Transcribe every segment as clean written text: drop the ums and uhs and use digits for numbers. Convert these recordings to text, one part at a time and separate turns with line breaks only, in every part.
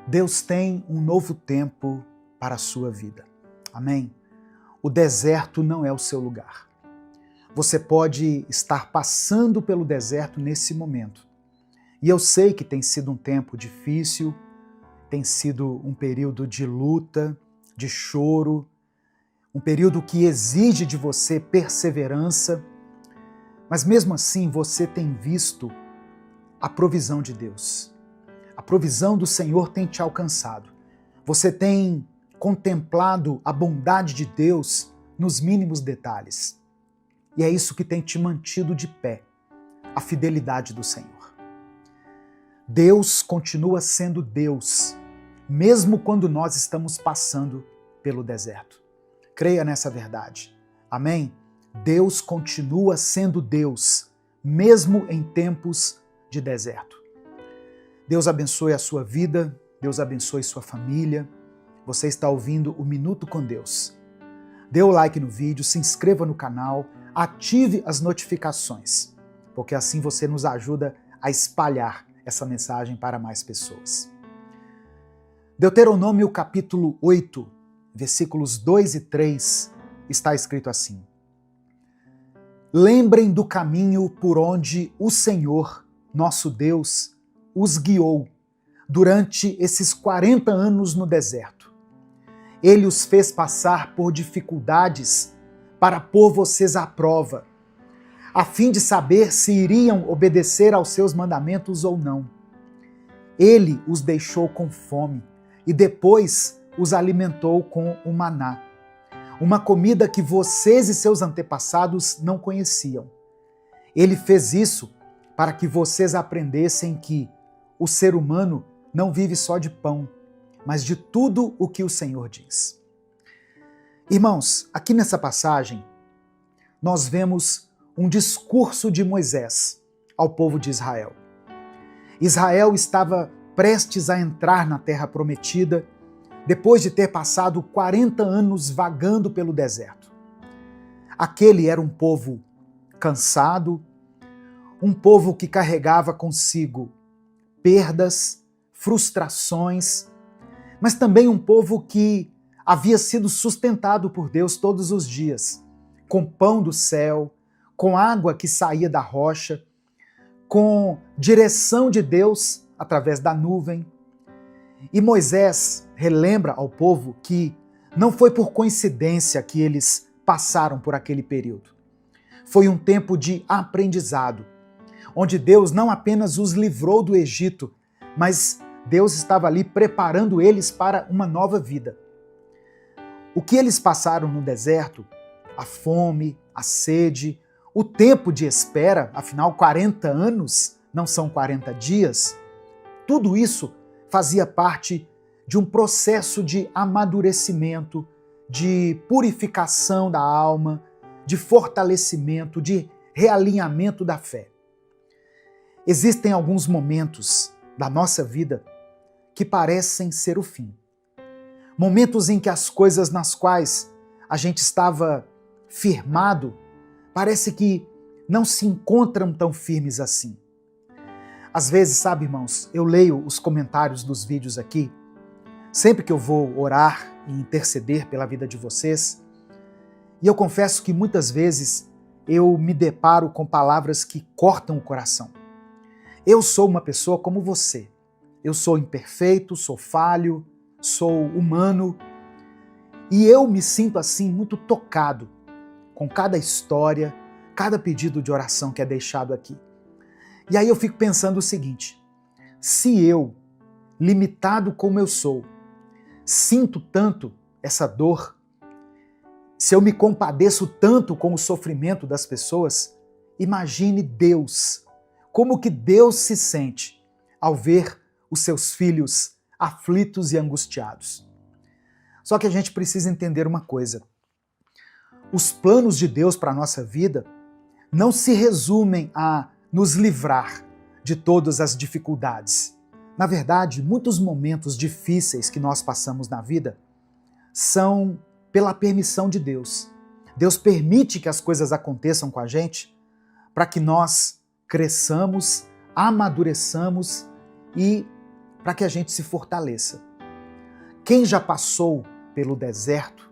Deus tem um novo tempo para a sua vida. Amém? O deserto não é o seu lugar. Você pode estar passando pelo deserto nesse momento. E eu sei que tem sido um tempo difícil, tem sido um período de luta, de choro, um período que exige de você perseverança, mas mesmo assim você tem visto a provisão de Deus. A provisão do Senhor tem te alcançado. Você tem contemplado a bondade de Deus nos mínimos detalhes. E é isso que tem te mantido de pé, a fidelidade do Senhor. Deus continua sendo Deus, mesmo quando nós estamos passando pelo deserto. Creia nessa verdade. Amém? Deus continua sendo Deus, mesmo em tempos de deserto. Deus abençoe a sua vida, Deus abençoe sua família. Você está ouvindo o Minuto com Deus. Dê o like no vídeo, se inscreva no canal, ative as notificações, porque assim você nos ajuda a espalhar essa mensagem para mais pessoas. Deuteronômio capítulo 8, versículos 2 e 3, está escrito assim: Lembrem do caminho por onde o Senhor, nosso Deus, os guiou durante esses 40 anos no deserto. Ele os fez passar por dificuldades para pôr vocês à prova, a fim de saber se iriam obedecer aos seus mandamentos ou não. Ele os deixou com fome e depois os alimentou com o maná, uma comida que vocês e seus antepassados não conheciam. Ele fez isso para que vocês aprendessem que o ser humano não vive só de pão, mas de tudo o que o Senhor diz. Irmãos, aqui nessa passagem, nós vemos um discurso de Moisés ao povo de Israel. Israel estava prestes a entrar na Terra Prometida, depois de ter passado 40 anos vagando pelo deserto. Aquele era um povo cansado, um povo que carregava consigo perdas, frustrações, mas também um povo que havia sido sustentado por Deus todos os dias, com pão do céu, com água que saía da rocha, com direção de Deus através da nuvem. E Moisés relembra ao povo que não foi por coincidência que eles passaram por aquele período. Foi um tempo de aprendizado, onde Deus não apenas os livrou do Egito, mas Deus estava ali preparando eles para uma nova vida. O que eles passaram no deserto, a fome, a sede, o tempo de espera, afinal 40 anos não são 40 dias, tudo isso fazia parte de um processo de amadurecimento, de purificação da alma, de fortalecimento, de realinhamento da fé. Existem alguns momentos da nossa vida que parecem ser o fim. Momentos em que as coisas nas quais a gente estava firmado parece que não se encontram tão firmes assim. Às vezes, sabe, irmãos, eu leio os comentários dos vídeos aqui, sempre que eu vou orar e interceder pela vida de vocês, e eu confesso que muitas vezes eu me deparo com palavras que cortam o coração. Eu sou uma pessoa como você. Eu sou imperfeito, sou falho, sou humano, e eu me sinto assim muito tocado com cada história, cada pedido de oração que é deixado aqui. E aí eu fico pensando o seguinte: se eu, limitado como eu sou, sinto tanto essa dor, se eu me compadeço tanto com o sofrimento das pessoas, imagine Deus. Como que Deus se sente ao ver os seus filhos aflitos e angustiados? Só que a gente precisa entender uma coisa. Os planos de Deus para a nossa vida não se resumem a nos livrar de todas as dificuldades. Na verdade, muitos momentos difíceis que nós passamos na vida são pela permissão de Deus. Deus permite que as coisas aconteçam com a gente para que nós cresçamos, amadureçamos e para que a gente se fortaleça. Quem já passou pelo deserto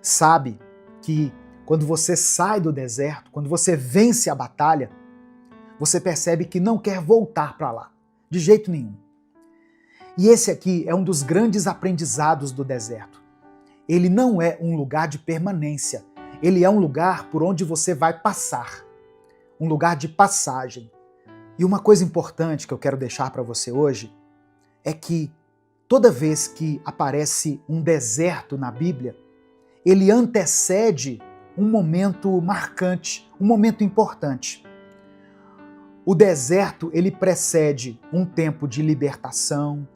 sabe que quando você sai do deserto, quando você vence a batalha, você percebe que não quer voltar para lá, de jeito nenhum. E esse aqui é um dos grandes aprendizados do deserto. Ele não é um lugar de permanência, ele é um lugar por onde você vai passar, um lugar de passagem. E uma coisa importante que eu quero deixar para você hoje é que toda vez que aparece um deserto na Bíblia, ele antecede um momento marcante, um momento importante. O deserto, ele precede um tempo de libertação,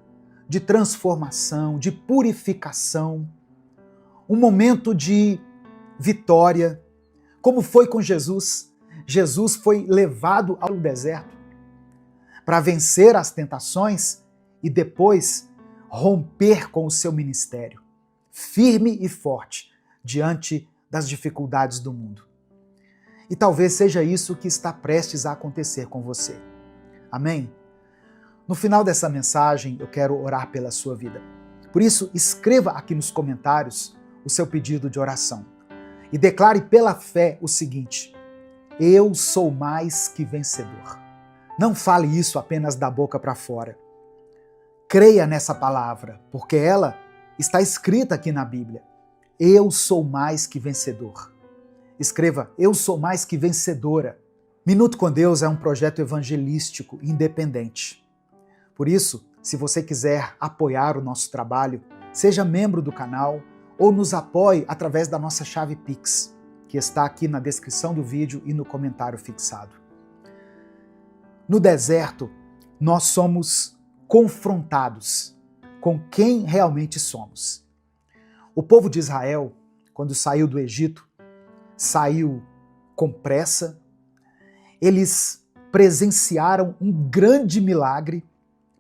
de transformação, de purificação, um momento de vitória, como foi com Jesus. Jesus foi levado ao deserto para vencer as tentações e depois romper com o seu ministério, firme e forte diante das dificuldades do mundo. E talvez seja isso que está prestes a acontecer com você. Amém? No final dessa mensagem, eu quero orar pela sua vida. Por isso, escreva aqui nos comentários o seu pedido de oração e declare pela fé o seguinte: eu sou mais que vencedor. Não fale isso apenas da boca para fora. Creia nessa palavra, porque ela está escrita aqui na Bíblia. Eu sou mais que vencedor. Escreva, eu sou mais que vencedora. Minuto com Deus é um projeto evangelístico independente. Por isso, se você quiser apoiar o nosso trabalho, seja membro do canal ou nos apoie através da nossa chave Pix, que está aqui na descrição do vídeo e no comentário fixado. No deserto, nós somos confrontados com quem realmente somos. O povo de Israel, quando saiu do Egito, saiu com pressa. Eles presenciaram um grande milagre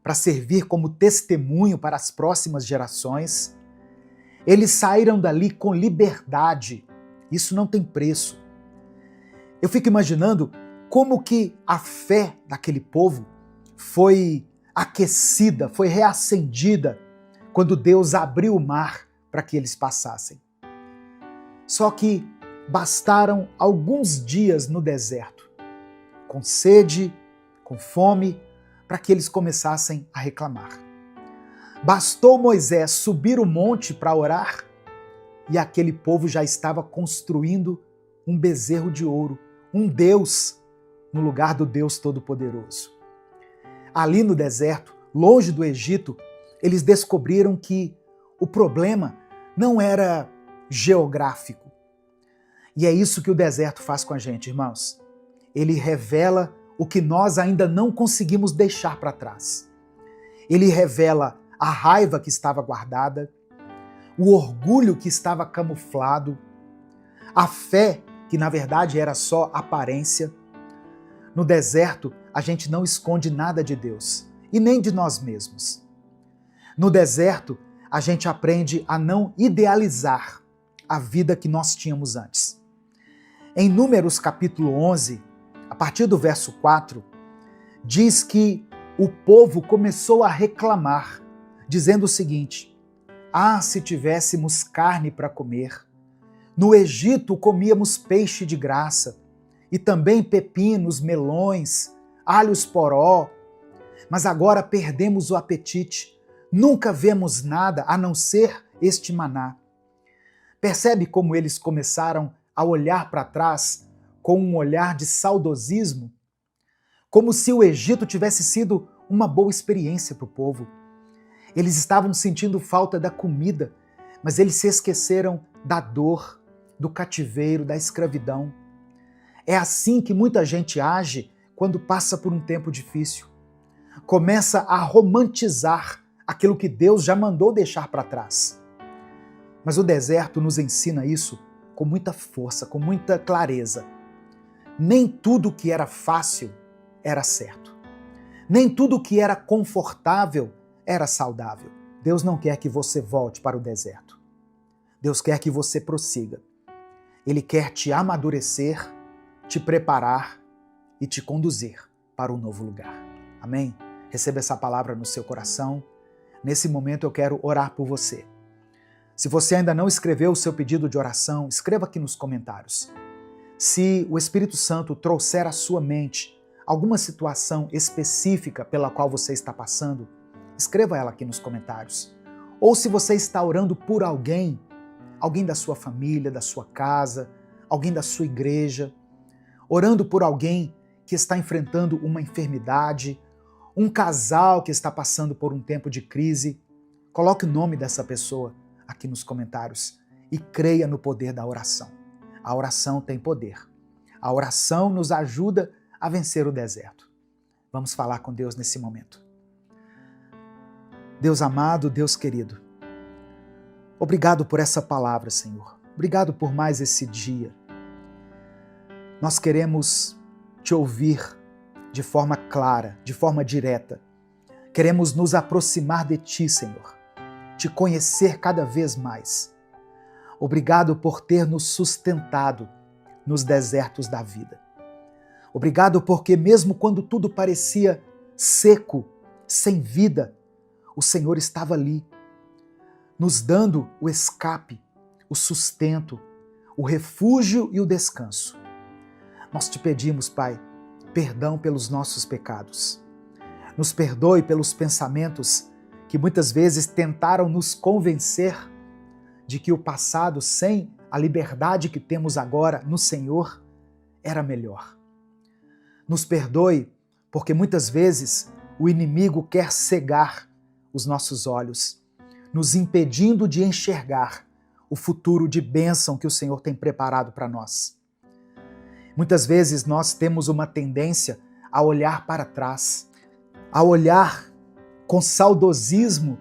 para servir como testemunho para as próximas gerações. Eles saíram dali com liberdade. Isso não tem preço. Eu fico imaginando como que a fé daquele povo foi aquecida, foi reacendida quando Deus abriu o mar para que eles passassem. Só que bastaram alguns dias no deserto, com sede, com fome, para que eles começassem a reclamar. Bastou Moisés subir o monte para orar e aquele povo já estava construindo um bezerro de ouro, um Deus no lugar do Deus Todo-Poderoso. Ali no deserto, longe do Egito, eles descobriram que o problema não era geográfico. E é isso que o deserto faz com a gente, irmãos. Ele revela o que nós ainda não conseguimos deixar para trás. Ele revela a raiva que estava guardada, o orgulho que estava camuflado, a fé que na verdade era só aparência. No deserto, a gente não esconde nada de Deus e nem de nós mesmos. No deserto, a gente aprende a não idealizar a vida que nós tínhamos antes. Em Números capítulo 11, a partir do verso 4, diz que o povo começou a reclamar, dizendo o seguinte: ah, se tivéssemos carne para comer! No Egito comíamos peixe de graça, e também pepinos, melões, alhos poró, mas agora perdemos o apetite, nunca vemos nada a não ser este maná. Percebe como eles começaram a olhar para trás com um olhar de saudosismo? Como se o Egito tivesse sido uma boa experiência para o povo. Eles estavam sentindo falta da comida, mas eles se esqueceram da dor, do cativeiro, da escravidão. É assim que muita gente age quando passa por um tempo difícil. Começa a romantizar aquilo que Deus já mandou deixar para trás. Mas o deserto nos ensina isso com muita força, com muita clareza. Nem tudo que era fácil era certo. Nem tudo que era confortável era saudável. Deus não quer que você volte para o deserto. Deus quer que você prossiga. Ele quer te amadurecer, te preparar e te conduzir para um novo lugar. Amém? Receba essa palavra no seu coração. Nesse momento eu quero orar por você. Se você ainda não escreveu o seu pedido de oração, escreva aqui nos comentários. Se o Espírito Santo trouxer à sua mente alguma situação específica pela qual você está passando, escreva ela aqui nos comentários. Ou se você está orando por alguém da sua família, da sua casa, alguém da sua igreja, orando por alguém que está enfrentando uma enfermidade, um casal que está passando por um tempo de crise, coloque o nome dessa pessoa aqui nos comentários e creia no poder da oração. A oração tem poder. A oração nos ajuda a vencer o deserto. Vamos falar com Deus nesse momento. Deus amado, Deus querido, obrigado por essa palavra, Senhor. Obrigado por mais esse dia. Nós queremos te ouvir de forma clara, de forma direta. Queremos nos aproximar de ti, Senhor, te conhecer cada vez mais. Obrigado por ter nos sustentado nos desertos da vida. Obrigado porque mesmo quando tudo parecia seco, sem vida, o Senhor estava ali, nos dando o escape, o sustento, o refúgio e o descanso. Nós te pedimos, Pai, perdão pelos nossos pecados. Nos perdoe pelos pensamentos que muitas vezes tentaram nos convencer de que o passado, sem a liberdade que temos agora no Senhor, era melhor. Nos perdoe porque muitas vezes o inimigo quer cegar os nossos olhos, nos impedindo de enxergar o futuro de bênção que o Senhor tem preparado para nós. Muitas vezes nós temos uma tendência a olhar para trás, a olhar com saudosismo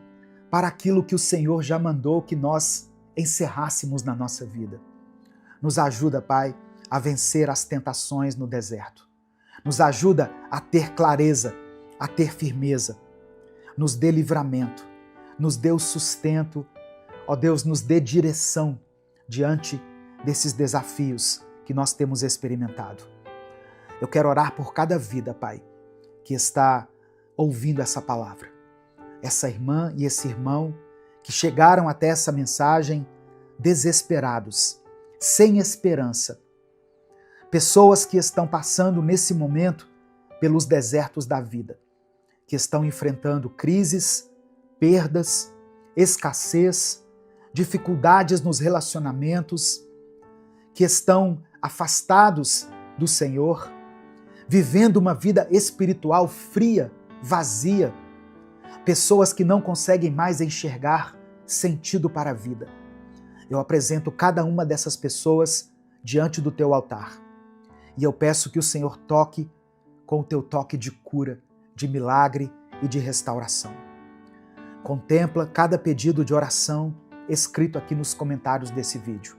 para aquilo que o Senhor já mandou que nós encerrássemos na nossa vida. Nos ajuda, Pai, a vencer as tentações no deserto. Nos ajuda a ter clareza, a ter firmeza. Nos dê livramento, nos dê o sustento. Ó Deus, nos dê direção diante desses desafios que nós temos experimentado. Eu quero orar por cada vida, Pai, que está ouvindo essa palavra. Essa irmã e esse irmão que chegaram até essa mensagem desesperados, sem esperança. Pessoas que estão passando nesse momento pelos desertos da vida, que estão enfrentando crises, perdas, escassez, dificuldades nos relacionamentos, que estão afastados do Senhor, vivendo uma vida espiritual fria, vazia, pessoas que não conseguem mais enxergar sentido para a vida. Eu apresento cada uma dessas pessoas diante do teu altar e eu peço que o Senhor toque com o teu toque de cura, de milagre e de restauração. Contempla cada pedido de oração escrito aqui nos comentários desse vídeo,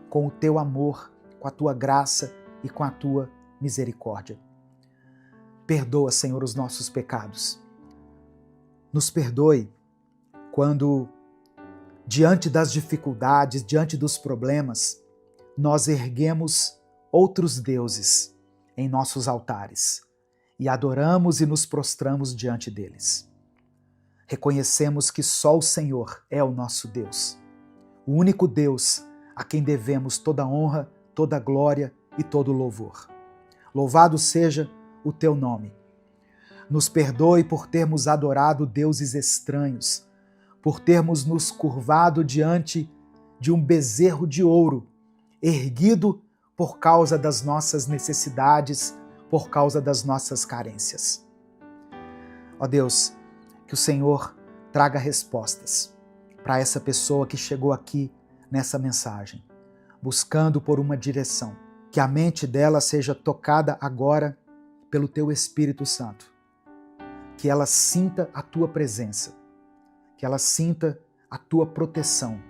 com o teu amor, com a tua graça e com a tua misericórdia. Perdoa, Senhor, os nossos pecados. Nos perdoe quando, diante das dificuldades, diante dos problemas, nós erguemos outros deuses em nossos altares e adoramos e nos prostramos diante deles. Reconhecemos que só o Senhor é o nosso Deus, o único Deus a quem devemos toda honra, toda glória e todo louvor. Louvado seja o teu nome. Nos perdoe por termos adorado deuses estranhos, por termos nos curvado diante de um bezerro de ouro, erguido por causa das nossas necessidades, por causa das nossas carências. Ó Deus, que o Senhor traga respostas para essa pessoa que chegou aqui nessa mensagem, buscando por uma direção, que a mente dela seja tocada agora pelo teu Espírito Santo, que ela sinta a tua presença, que ela sinta a tua proteção,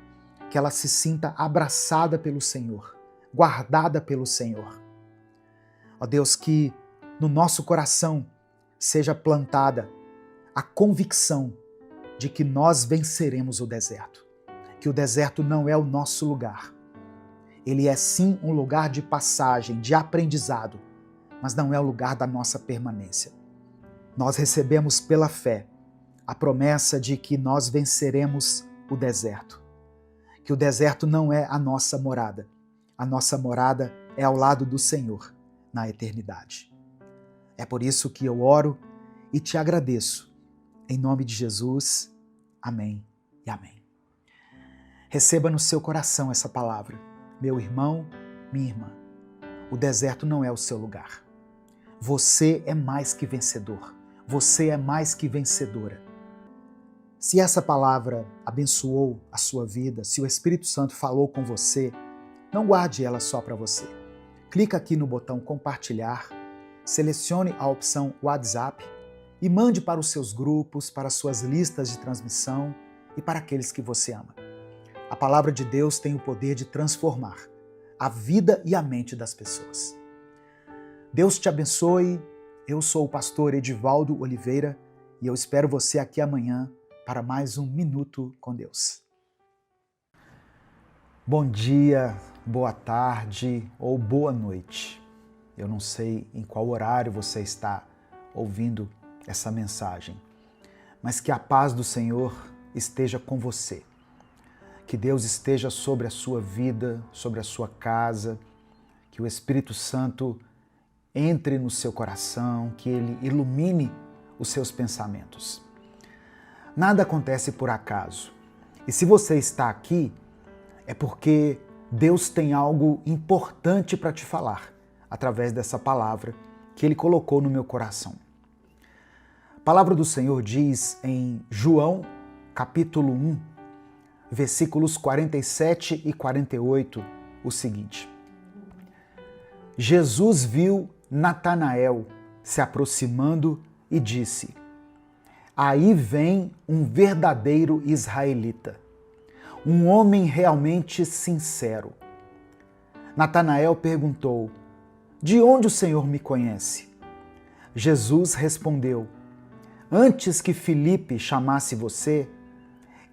que ela se sinta abraçada pelo Senhor, guardada pelo Senhor. Ó Deus, que no nosso coração seja plantada a convicção de que nós venceremos o deserto, que o deserto não é o nosso lugar. Ele é sim um lugar de passagem, de aprendizado, mas não é o lugar da nossa permanência. nós recebemos pela fé a promessa de que nós venceremos o deserto. Que o deserto não é a nossa morada. A nossa morada é ao lado do Senhor, na eternidade. É por isso que eu oro e te agradeço. Em nome de Jesus, amém e amém. Receba no seu coração essa palavra. Meu irmão, minha irmã, o deserto não é o seu lugar. Você é mais que vencedor. Você é mais que vencedora. Se essa palavra abençoou a sua vida, se o Espírito Santo falou com você, não guarde ela só para você. Clica aqui no botão compartilhar, selecione a opção WhatsApp e mande para os seus grupos, para as suas listas de transmissão e para aqueles que você ama. A palavra de Deus tem o poder de transformar a vida e a mente das pessoas. Deus te abençoe. Eu sou o pastor Edivaldo Oliveira e eu espero você aqui amanhã para mais um Minuto com Deus. Bom dia, boa tarde ou boa noite. Eu não sei em qual horário você está ouvindo essa mensagem, mas que a paz do Senhor esteja com você. Que Deus esteja sobre a sua vida, sobre a sua casa, que o Espírito Santo entre no seu coração, que Ele ilumine os seus pensamentos. Nada acontece por acaso. E se você está aqui, é porque Deus tem algo importante para te falar, através dessa palavra que Ele colocou no meu coração. A palavra do Senhor diz em João, capítulo 1, versículos 47 e 48, o seguinte: Jesus viu Natanael se aproximando e disse: aí vem um verdadeiro israelita, um homem realmente sincero. Natanael perguntou: de onde o Senhor me conhece? Jesus respondeu: antes que Filipe chamasse você,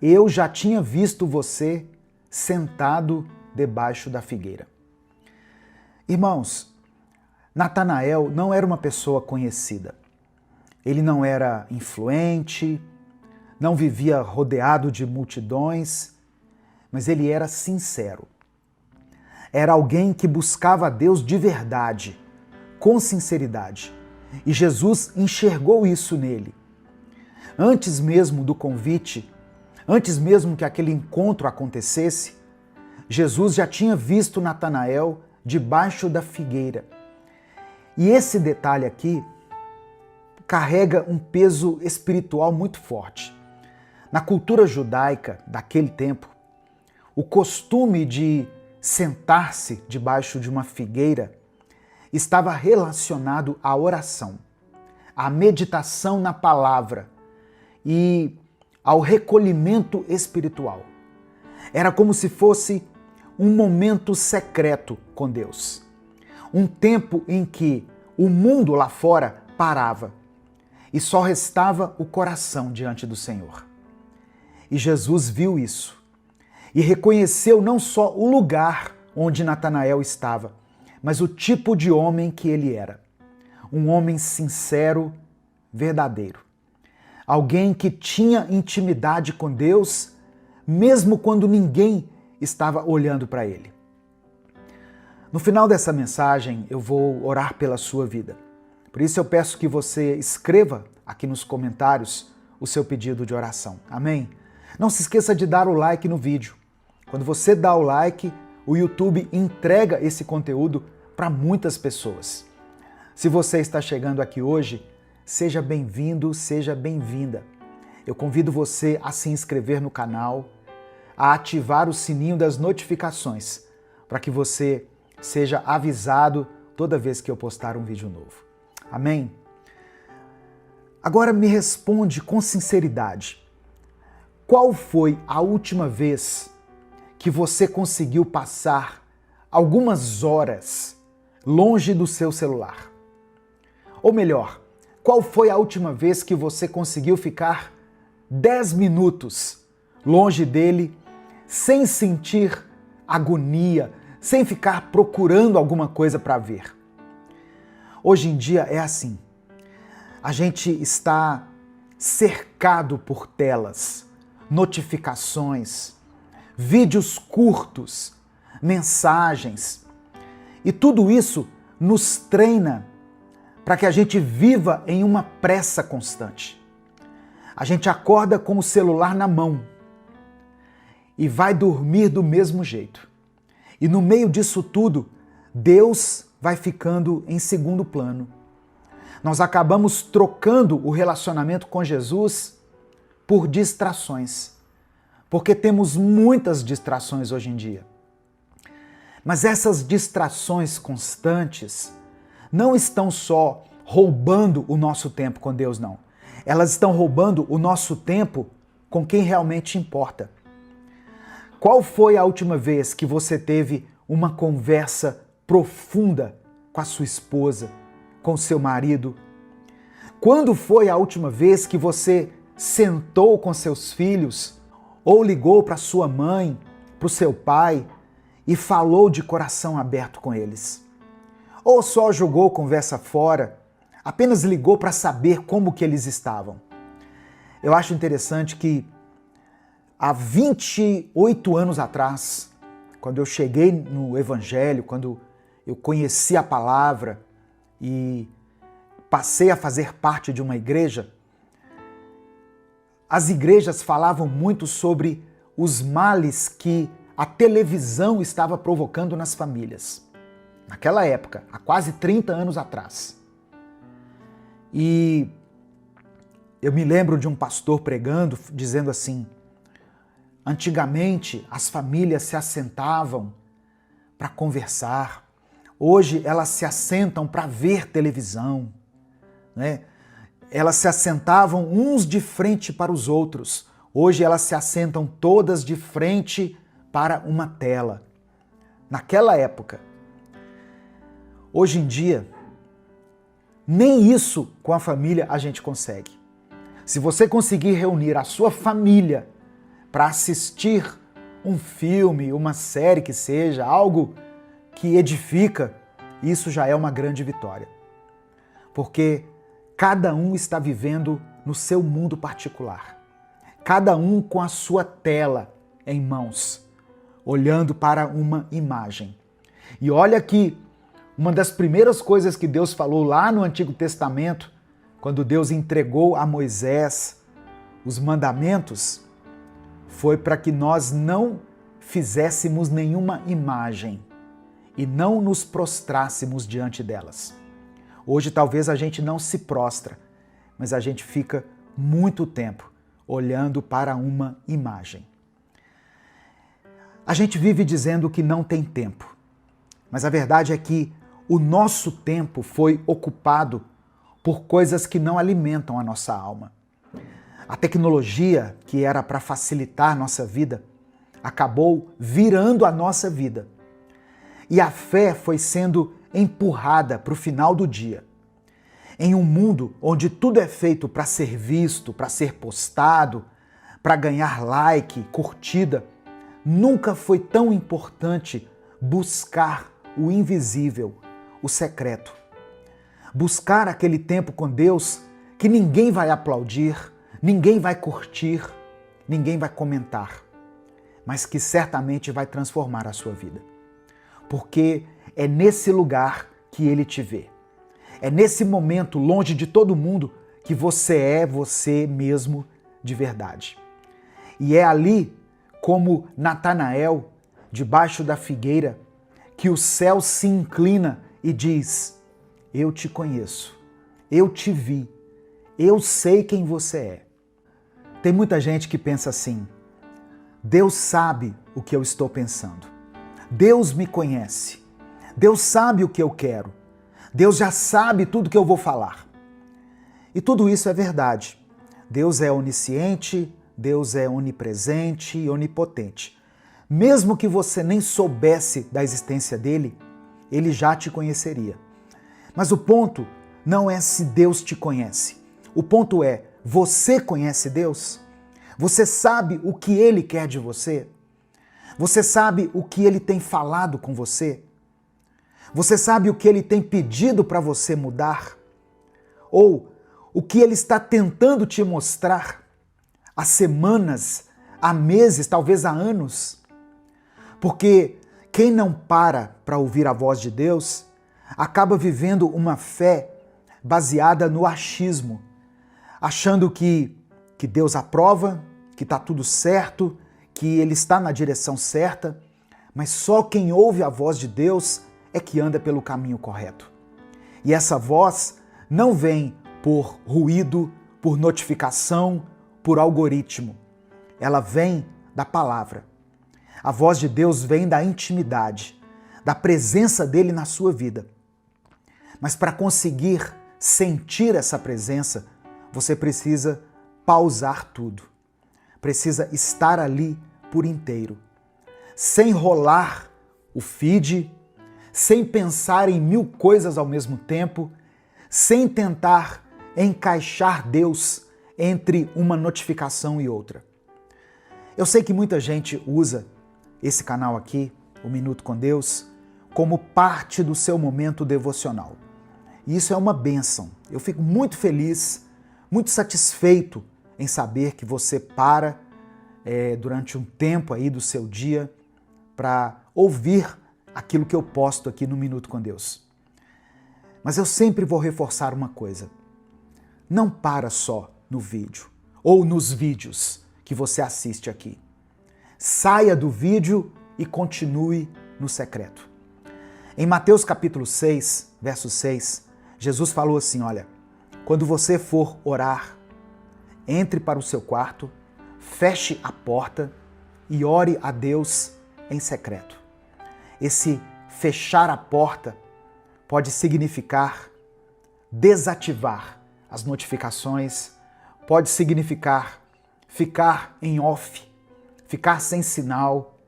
eu já tinha visto você sentado debaixo da figueira. Irmãos, Natanael não era uma pessoa conhecida. Ele não era influente, não vivia rodeado de multidões, mas ele era sincero. Era alguém que buscava a Deus de verdade, com sinceridade. E Jesus enxergou isso nele. Antes mesmo do convite, antes mesmo que aquele encontro acontecesse, Jesus já tinha visto Natanael debaixo da figueira. E esse detalhe aqui carrega um peso espiritual muito forte. Na cultura judaica daquele tempo, o costume de sentar-se debaixo de uma figueira estava relacionado à oração, à meditação na palavra e ao recolhimento espiritual. Era como se fosse um momento secreto com Deus. Um tempo em que o mundo lá fora parava e só restava o coração diante do Senhor. E Jesus viu isso e reconheceu não só o lugar onde Natanael estava, mas o tipo de homem que ele era. Um homem sincero, verdadeiro. Alguém que tinha intimidade com Deus, mesmo quando ninguém estava olhando para ele. No final dessa mensagem, eu vou orar pela sua vida. Por isso eu peço que você escreva aqui nos comentários o seu pedido de oração. Amém? Não se esqueça de dar o like no vídeo. Quando você dá o like, o YouTube entrega esse conteúdo para muitas pessoas. Se você está chegando aqui hoje, seja bem-vindo, seja bem-vinda. Eu convido você a se inscrever no canal, a ativar o sininho das notificações, para que você seja avisado toda vez que eu postar um vídeo novo. Amém? Agora me responde com sinceridade. Qual foi a última vez que você conseguiu passar algumas horas longe do seu celular? Ou melhor, qual foi a última vez que você conseguiu ficar 10 minutos longe dele sem sentir agonia, sem ficar procurando alguma coisa para ver? Hoje em dia é assim. a gente está cercado por telas, notificações, vídeos curtos, mensagens. E tudo isso nos treina para que a gente viva em uma pressa constante. A gente acorda com o celular na mão e vai dormir do mesmo jeito. E no meio disso tudo, Deus vai ficando em segundo plano. Nós acabamos trocando o relacionamento com Jesus por distrações, porque temos muitas distrações hoje em dia. Mas essas distrações constantes não estão só roubando o nosso tempo com Deus, não. Elas estão roubando o nosso tempo com quem realmente importa. Qual foi a última vez que você teve uma conversa profunda com a sua esposa, com o seu marido? Quando foi a última vez que você sentou com seus filhos ou ligou para sua mãe, para o seu pai e falou de coração aberto com eles? Ou só jogou conversa fora, apenas ligou para saber como que eles estavam? Eu acho interessante que há 28 anos atrás, quando eu cheguei no Evangelho, quando eu conheci a palavra e passei a fazer parte de uma igreja, as igrejas falavam muito sobre os males que a televisão estava provocando nas famílias. Naquela época, há quase 30 anos atrás. E eu me lembro de um pastor pregando, dizendo assim: antigamente as famílias se assentavam para conversar, hoje elas se assentam para ver televisão, né? Elas se assentavam uns de frente para os outros, hoje elas se assentam todas de frente para uma tela. Naquela época. Hoje em dia, nem isso com a família a gente consegue. Se você conseguir reunir a sua família para assistir um filme, uma série que seja, algo que edifica, isso já é uma grande vitória. Porque cada um está vivendo no seu mundo particular. Cada um com a sua tela em mãos, olhando para uma imagem. E olha que uma das primeiras coisas que Deus falou lá no Antigo Testamento, quando Deus entregou a Moisés os mandamentos, foi para que nós não fizéssemos nenhuma imagem e não nos prostrássemos diante delas. Hoje talvez a gente não se prostra, mas a gente fica muito tempo olhando para uma imagem. A gente vive dizendo que não tem tempo, mas a verdade é que o nosso tempo foi ocupado por coisas que não alimentam a nossa alma. A tecnologia, que era para facilitar nossa vida, acabou virando a nossa vida. E a fé foi sendo empurrada para o final do dia. Em um mundo onde tudo é feito para ser visto, para ser postado, para ganhar like, curtida, nunca foi tão importante buscar o invisível, o secreto. Buscar aquele tempo com Deus que ninguém vai aplaudir, ninguém vai curtir, ninguém vai comentar, mas que certamente vai transformar a sua vida. Porque é nesse lugar que Ele te vê. É nesse momento, longe de todo mundo, que você é você mesmo de verdade. E é ali, como Natanael, debaixo da figueira, que o céu se inclina e diz: eu te conheço, eu te vi, eu sei quem você é. Tem muita gente que pensa assim: Deus sabe o que eu estou pensando, Deus me conhece, Deus sabe o que eu quero, Deus já sabe tudo que eu vou falar. E tudo isso é verdade. Deus é onisciente, Deus é onipresente e onipotente. Mesmo que você nem soubesse da existência dele, ele já te conheceria. Mas o ponto não é se Deus te conhece. O ponto é, você conhece Deus? Você sabe o que Ele quer de você? Você sabe o que Ele tem falado com você? Você sabe o que Ele tem pedido para você mudar? Ou o que ele está tentando te mostrar há semanas, há meses, talvez há anos. Porque quem não para ouvir a voz de Deus acaba vivendo uma fé baseada no achismo, achando que Deus aprova, que está tudo certo, que ele está na direção certa, mas só quem ouve a voz de Deus é que anda pelo caminho correto. E essa voz não vem por ruído, por notificação, por algoritmo. Ela vem da palavra. A voz de Deus vem da intimidade, da presença dele na sua vida. Mas para conseguir sentir essa presença, você precisa pausar tudo. Precisa estar ali por inteiro, sem rolar o feed, sem pensar em 1000 coisas ao mesmo tempo, sem tentar encaixar Deus entre uma notificação e outra. Eu sei que muita gente usa esse canal aqui, o Minuto com Deus, como parte do seu momento devocional. E isso é uma bênção. Eu fico muito feliz, muito satisfeito em saber que você para durante um tempo aí do seu dia para ouvir aquilo que eu posto aqui no Minuto com Deus. Mas eu sempre vou reforçar uma coisa. Não para só no vídeo ou nos vídeos que você assiste aqui. Saia do vídeo e continue no secreto. Em Mateus capítulo 6, verso 6, Jesus falou assim, olha, quando você for orar, entre para o seu quarto, feche a porta e ore a Deus em secreto. Esse fechar a porta pode significar desativar as notificações, pode significar ficar em off, ficar sem sinal,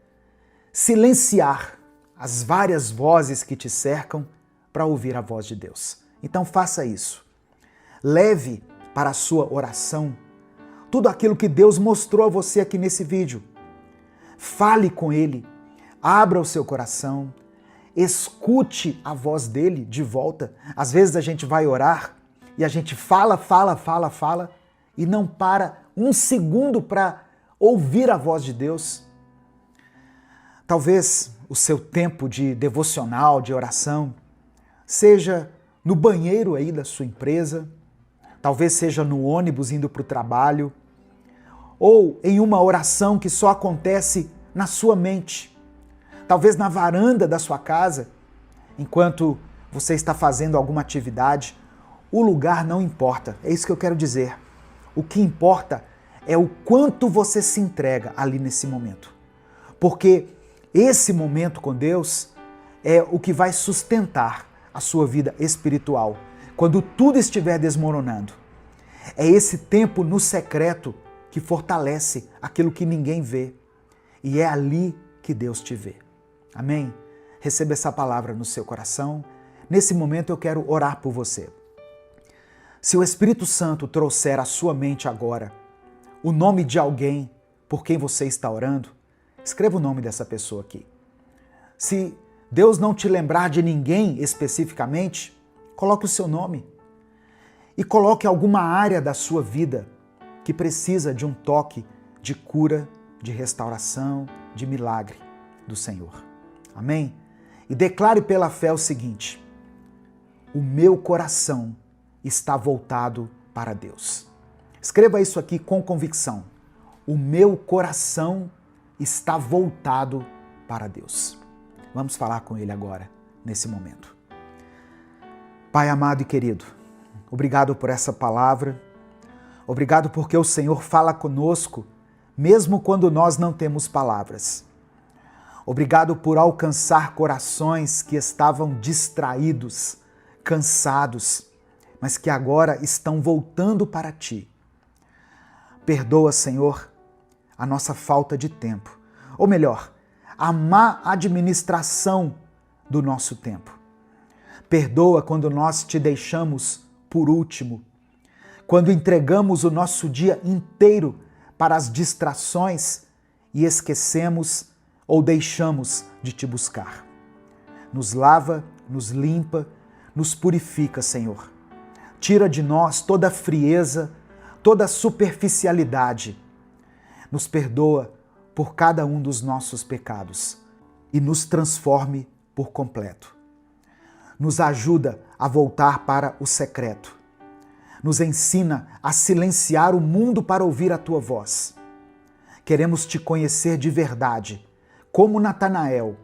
silenciar as várias vozes que te cercam para ouvir a voz de Deus. Então faça isso. Leve para a sua oração tudo aquilo que Deus mostrou a você aqui nesse vídeo. Fale com Ele, abra o seu coração, escute a voz dele de volta. Às vezes a gente vai orar e a gente fala e não para um segundo para ouvir a voz de Deus. Talvez o seu tempo de devocional, de oração, seja no banheiro aí da sua empresa, talvez seja no ônibus indo para o trabalho, ou em uma oração que só acontece na sua mente, talvez na varanda da sua casa, enquanto você está fazendo alguma atividade. O lugar não importa, é isso que eu quero dizer. O que importa é o quanto você se entrega ali nesse momento. Porque esse momento com Deus é o que vai sustentar a sua vida espiritual. Quando tudo estiver desmoronando, é esse tempo no secreto que fortalece aquilo que ninguém vê. E é ali que Deus te vê. Amém? Receba essa palavra no seu coração. Nesse momento eu quero orar por você. Se o Espírito Santo trouxer à sua mente agora o nome de alguém por quem você está orando, escreva o nome dessa pessoa aqui. Se Deus não te lembrar de ninguém especificamente, coloque o seu nome. E coloque alguma área da sua vida que precisa de um toque de cura, de restauração, de milagre do Senhor. Amém? E declare pela fé o seguinte: o meu coração está voltado para Deus. Escreva isso aqui com convicção. O meu coração está voltado para Deus. Vamos falar com Ele agora, nesse momento. Pai amado e querido, obrigado por essa palavra. Obrigado porque o Senhor fala conosco, mesmo quando nós não temos palavras. Obrigado por alcançar corações que estavam distraídos, cansados, mas que agora estão voltando para Ti. Perdoa, Senhor, a nossa falta de tempo. Ou melhor, a má administração do nosso tempo. Perdoa quando nós Te deixamos por último, quando entregamos o nosso dia inteiro para as distrações e esquecemos ou deixamos de Te buscar. Nos lava, nos limpa, nos purifica, Senhor. Tira de nós toda a frieza, toda a superficialidade. Nos perdoa por cada um dos nossos pecados e nos transforme por completo. Nos ajuda a voltar para o secreto. Nos ensina a silenciar o mundo para ouvir a tua voz. Queremos te conhecer de verdade, como Natanael.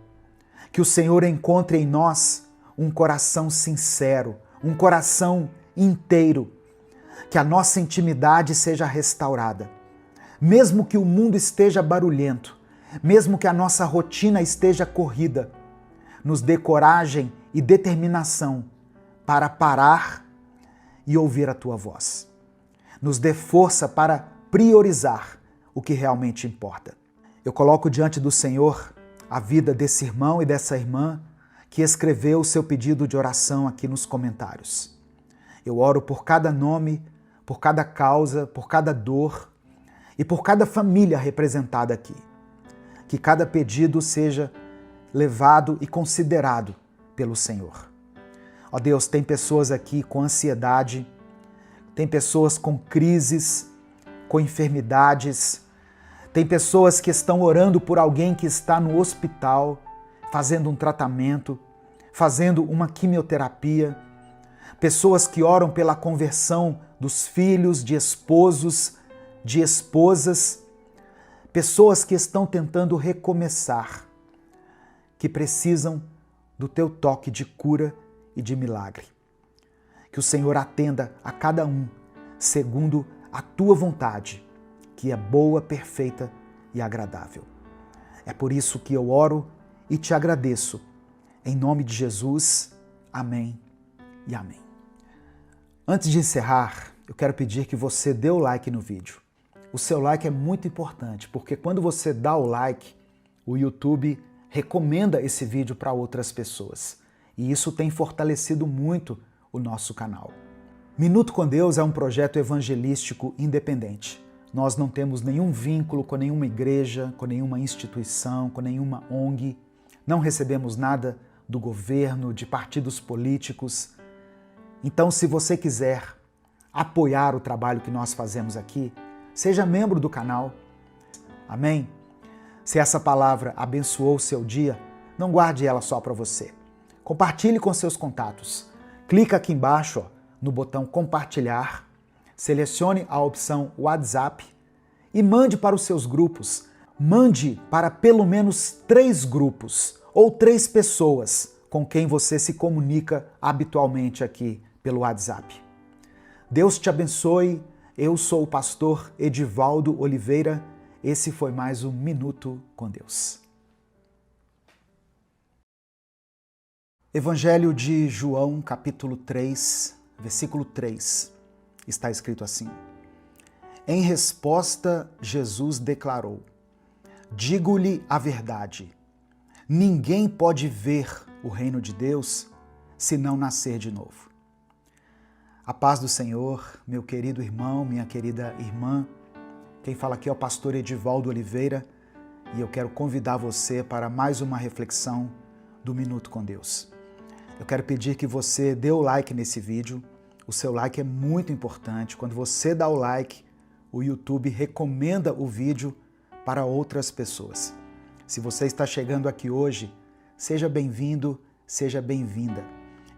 Que o Senhor encontre em nós um coração sincero, um coração inteiro. Que a nossa intimidade seja restaurada. Mesmo que o mundo esteja barulhento, mesmo que a nossa rotina esteja corrida, nos dê coragem e determinação para parar e ouvir a tua voz. Nos dê força para priorizar o que realmente importa. Eu coloco diante do Senhor a vida desse irmão e dessa irmã que escreveu o seu pedido de oração aqui nos comentários. Eu oro por cada nome, por cada causa, por cada dor e por cada família representada aqui. Que cada pedido seja levado e considerado pelo Senhor. Ó Deus, tem pessoas aqui com ansiedade, tem pessoas com crises, com enfermidades, tem pessoas que estão orando por alguém que está no hospital, fazendo um tratamento, fazendo uma quimioterapia, pessoas que oram pela conversão dos filhos, de esposos, de esposas, pessoas que estão tentando recomeçar, que precisam do teu toque de cura e de milagre. Que o Senhor atenda a cada um segundo a tua vontade, que é boa, perfeita e agradável. É por isso que eu oro e te agradeço. Em nome de Jesus, amém e amém. Antes de encerrar, eu quero pedir que você dê o like no vídeo. O seu like é muito importante, porque quando você dá o like, o YouTube recomenda esse vídeo para outras pessoas. E isso tem fortalecido muito o nosso canal. Minuto com Deus é um projeto evangelístico independente. Nós não temos nenhum vínculo com nenhuma igreja, com nenhuma instituição, com nenhuma ONG. Não recebemos nada do governo, de partidos políticos. Então, se você quiser apoiar o trabalho que nós fazemos aqui, seja membro do canal. Amém? Se essa palavra abençoou o seu dia, não guarde ela só para você. Compartilhe com seus contatos. Clica aqui embaixo, no botão compartilhar, selecione a opção WhatsApp e mande para os seus grupos. Mande para pelo menos 3 grupos ou 3 pessoas com quem você se comunica habitualmente aqui pelo WhatsApp. Deus te abençoe. Eu sou o pastor Edivaldo Oliveira. Esse foi mais um Minuto com Deus. Evangelho de João, capítulo 3, versículo 3. Está escrito assim: Em resposta, Jesus declarou: Digo-lhe a verdade. Ninguém pode ver o reino de Deus se não nascer de novo. A paz do Senhor, meu querido irmão, minha querida irmã. Quem fala aqui é o pastor Edivaldo Oliveira e eu quero convidar você para mais uma reflexão do Minuto com Deus. Eu quero pedir que você dê o like nesse vídeo. O seu like é muito importante. Quando você dá o like, o YouTube recomenda o vídeo para outras pessoas. Se você está chegando aqui hoje, seja bem-vindo, seja bem-vinda.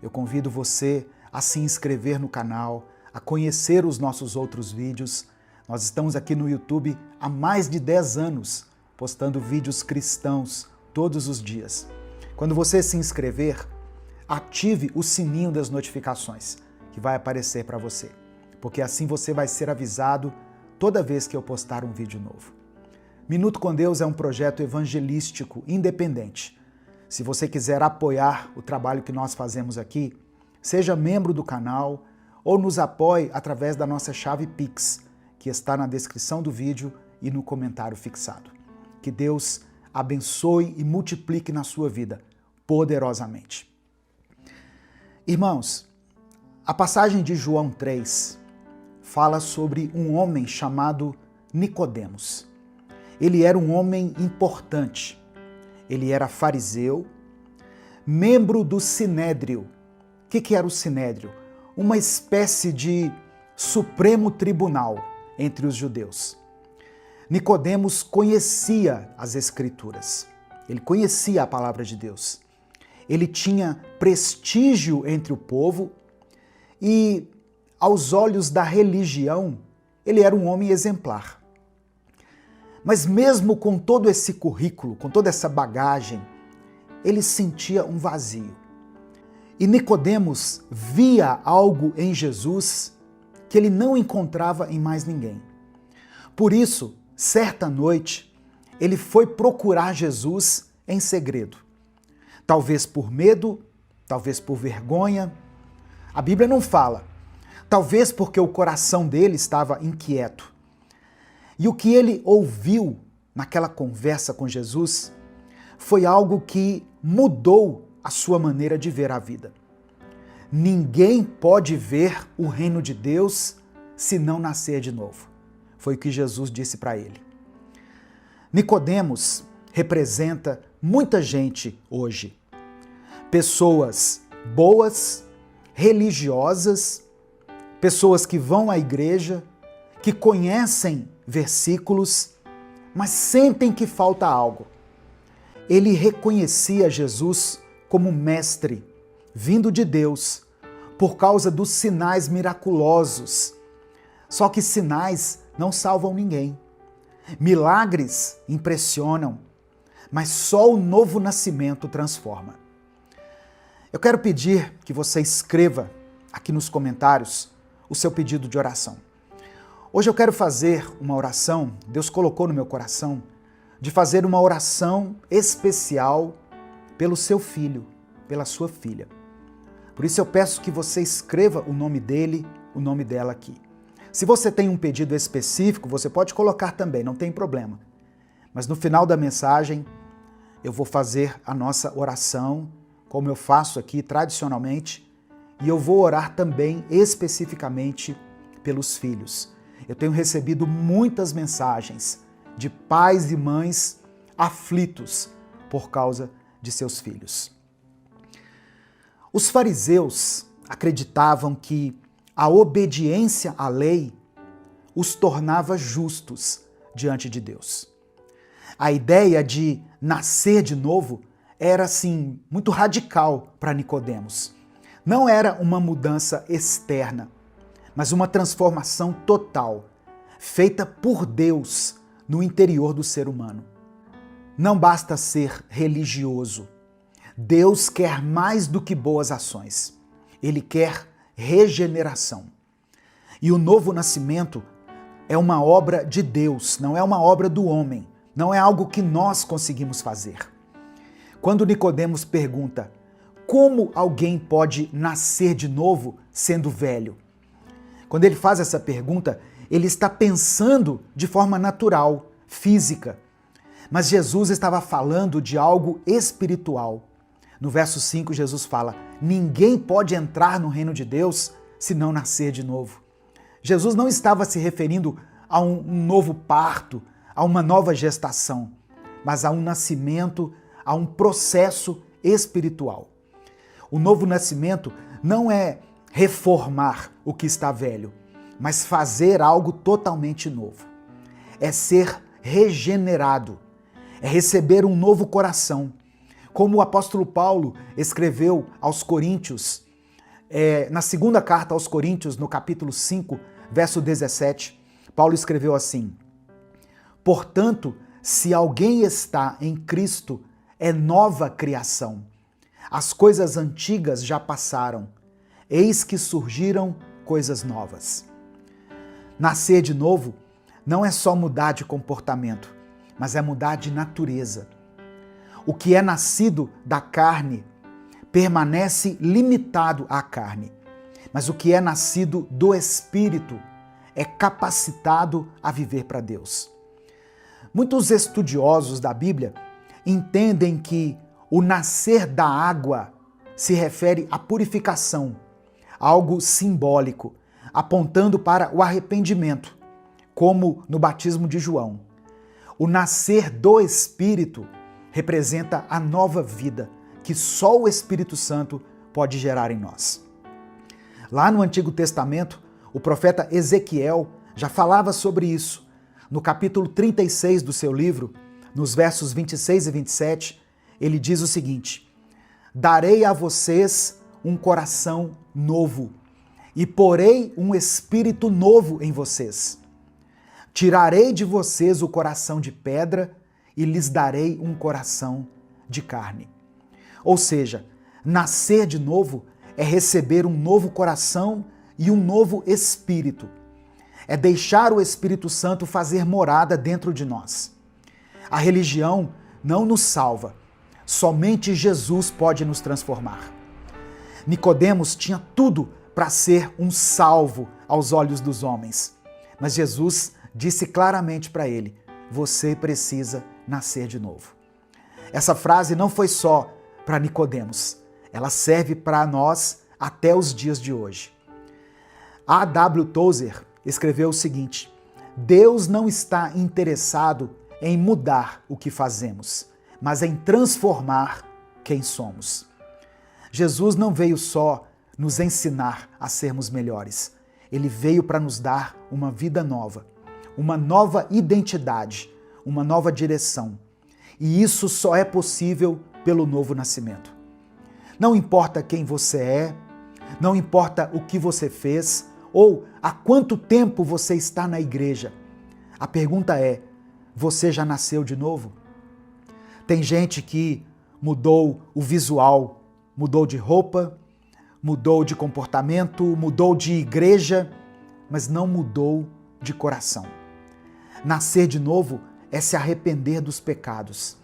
Eu convido você a se inscrever no canal, a conhecer os nossos outros vídeos. Nós estamos aqui no YouTube há mais de 10 anos, postando vídeos cristãos todos os dias. Quando você se inscrever, ative o sininho das notificações, que vai aparecer para você, porque assim você vai ser avisado toda vez que eu postar um vídeo novo. Minuto com Deus é um projeto evangelístico independente. Se você quiser apoiar o trabalho que nós fazemos aqui, seja membro do canal ou nos apoie através da nossa chave Pix, que está na descrição do vídeo e no comentário fixado. Que Deus abençoe e multiplique na sua vida poderosamente. Irmãos, a passagem de João 3 fala sobre um homem chamado Nicodemos. Ele era um homem importante. Ele era fariseu, membro do Sinédrio. O que era o Sinédrio? uma espécie de supremo tribunal entre os judeus. Nicodemos conhecia as Escrituras, ele conhecia a palavra de Deus, ele tinha prestígio entre o povo e, aos olhos da religião, ele era um homem exemplar. Mas mesmo com todo esse currículo, com toda essa bagagem, ele sentia um vazio. E Nicodemos via algo em Jesus que ele não encontrava em mais ninguém. Por isso, certa noite, ele foi procurar Jesus em segredo. Talvez por medo, talvez por vergonha. A Bíblia não fala. Talvez porque o coração dele estava inquieto. E o que ele ouviu naquela conversa com Jesus foi algo que mudou a sua maneira de ver a vida. Ninguém pode ver o reino de Deus se não nascer de novo. Foi o que Jesus disse para ele. Nicodemos representa muita gente hoje. Pessoas boas, religiosas, pessoas que vão à igreja, que conhecem versículos, mas sentem que falta algo. Ele reconhecia Jesus como mestre, vindo de Deus, por causa dos sinais miraculosos. Só que sinais não salvam ninguém. Milagres impressionam, mas só o novo nascimento transforma. Eu quero pedir que você escreva aqui nos comentários o seu pedido de oração. Hoje eu quero fazer uma oração, Deus colocou no meu coração, de fazer uma oração especial pelo seu filho, pela sua filha. Por isso eu peço que você escreva o nome dele, o nome dela aqui. Se você tem um pedido específico, você pode colocar também, não tem problema. Mas no final da mensagem, eu vou fazer a nossa oração, como eu faço aqui tradicionalmente, e eu vou orar também especificamente pelos filhos. Eu tenho recebido muitas mensagens de pais e mães aflitos por causa de seus filhos. Os fariseus acreditavam que a obediência à lei os tornava justos diante de Deus. A ideia de nascer de novo era, assim, muito radical para Nicodemos. Não era uma mudança externa, mas uma transformação total, feita por Deus no interior do ser humano. Não basta ser religioso. Deus quer mais do que boas ações. Ele quer regeneração. E o novo nascimento é uma obra de Deus, não é uma obra do homem, não é algo que nós conseguimos fazer. Quando Nicodemos pergunta: como alguém pode nascer de novo sendo velho? Quando ele faz essa pergunta, ele está pensando de forma natural, física. Mas Jesus estava falando de algo espiritual. No verso 5, Jesus fala: ninguém pode entrar no reino de Deus se não nascer de novo. Jesus não estava se referindo a um novo parto, a uma nova gestação, mas a um nascimento, a um processo espiritual. O novo nascimento não é reformar o que está velho, mas fazer algo totalmente novo. É ser regenerado, é receber um novo coração. Como o apóstolo Paulo escreveu aos Coríntios, na segunda carta aos Coríntios, no capítulo 5, verso 17, Paulo escreveu assim: portanto, se alguém está em Cristo, é nova criação. As coisas antigas já passaram, eis que surgiram coisas novas. Nascer de novo não é só mudar de comportamento, mas é mudar de natureza. O que é nascido da carne permanece limitado à carne, mas o que é nascido do Espírito é capacitado a viver para Deus. Muitos estudiosos da Bíblia entendem que o nascer da água se refere à purificação, algo simbólico, apontando para o arrependimento, como no batismo de João. O nascer do Espírito representa a nova vida que só o Espírito Santo pode gerar em nós. Lá no Antigo Testamento, o profeta Ezequiel já falava sobre isso. No capítulo 36 do seu livro, nos versos 26 e 27, ele diz o seguinte: darei a vocês um coração novo e porei um espírito novo em vocês. Tirarei de vocês o coração de pedra e lhes darei um coração de carne. Ou seja, nascer de novo é receber um novo coração e um novo espírito. É deixar o Espírito Santo fazer morada dentro de nós. A religião não nos salva. Somente Jesus pode nos transformar. Nicodemos tinha tudo para ser um salvo aos olhos dos homens. Mas Jesus disse claramente para ele: você precisa nascer de novo. Essa frase não foi só para Nicodemos. Ela serve para nós até os dias de hoje. A. W. Tozer escreveu o seguinte: Deus não está interessado em mudar o que fazemos, mas em transformar quem somos. Jesus não veio só nos ensinar a sermos melhores. Ele veio para nos dar uma vida nova, uma nova identidade, uma nova direção. E isso só é possível pelo novo nascimento. Não importa quem você é, não importa o que você fez ou há quanto tempo você está na igreja. A pergunta é: você já nasceu de novo? Tem gente que mudou o visual, mudou de roupa, mudou de comportamento, mudou de igreja, mas não mudou de coração. Nascer de novo é se arrepender dos pecados,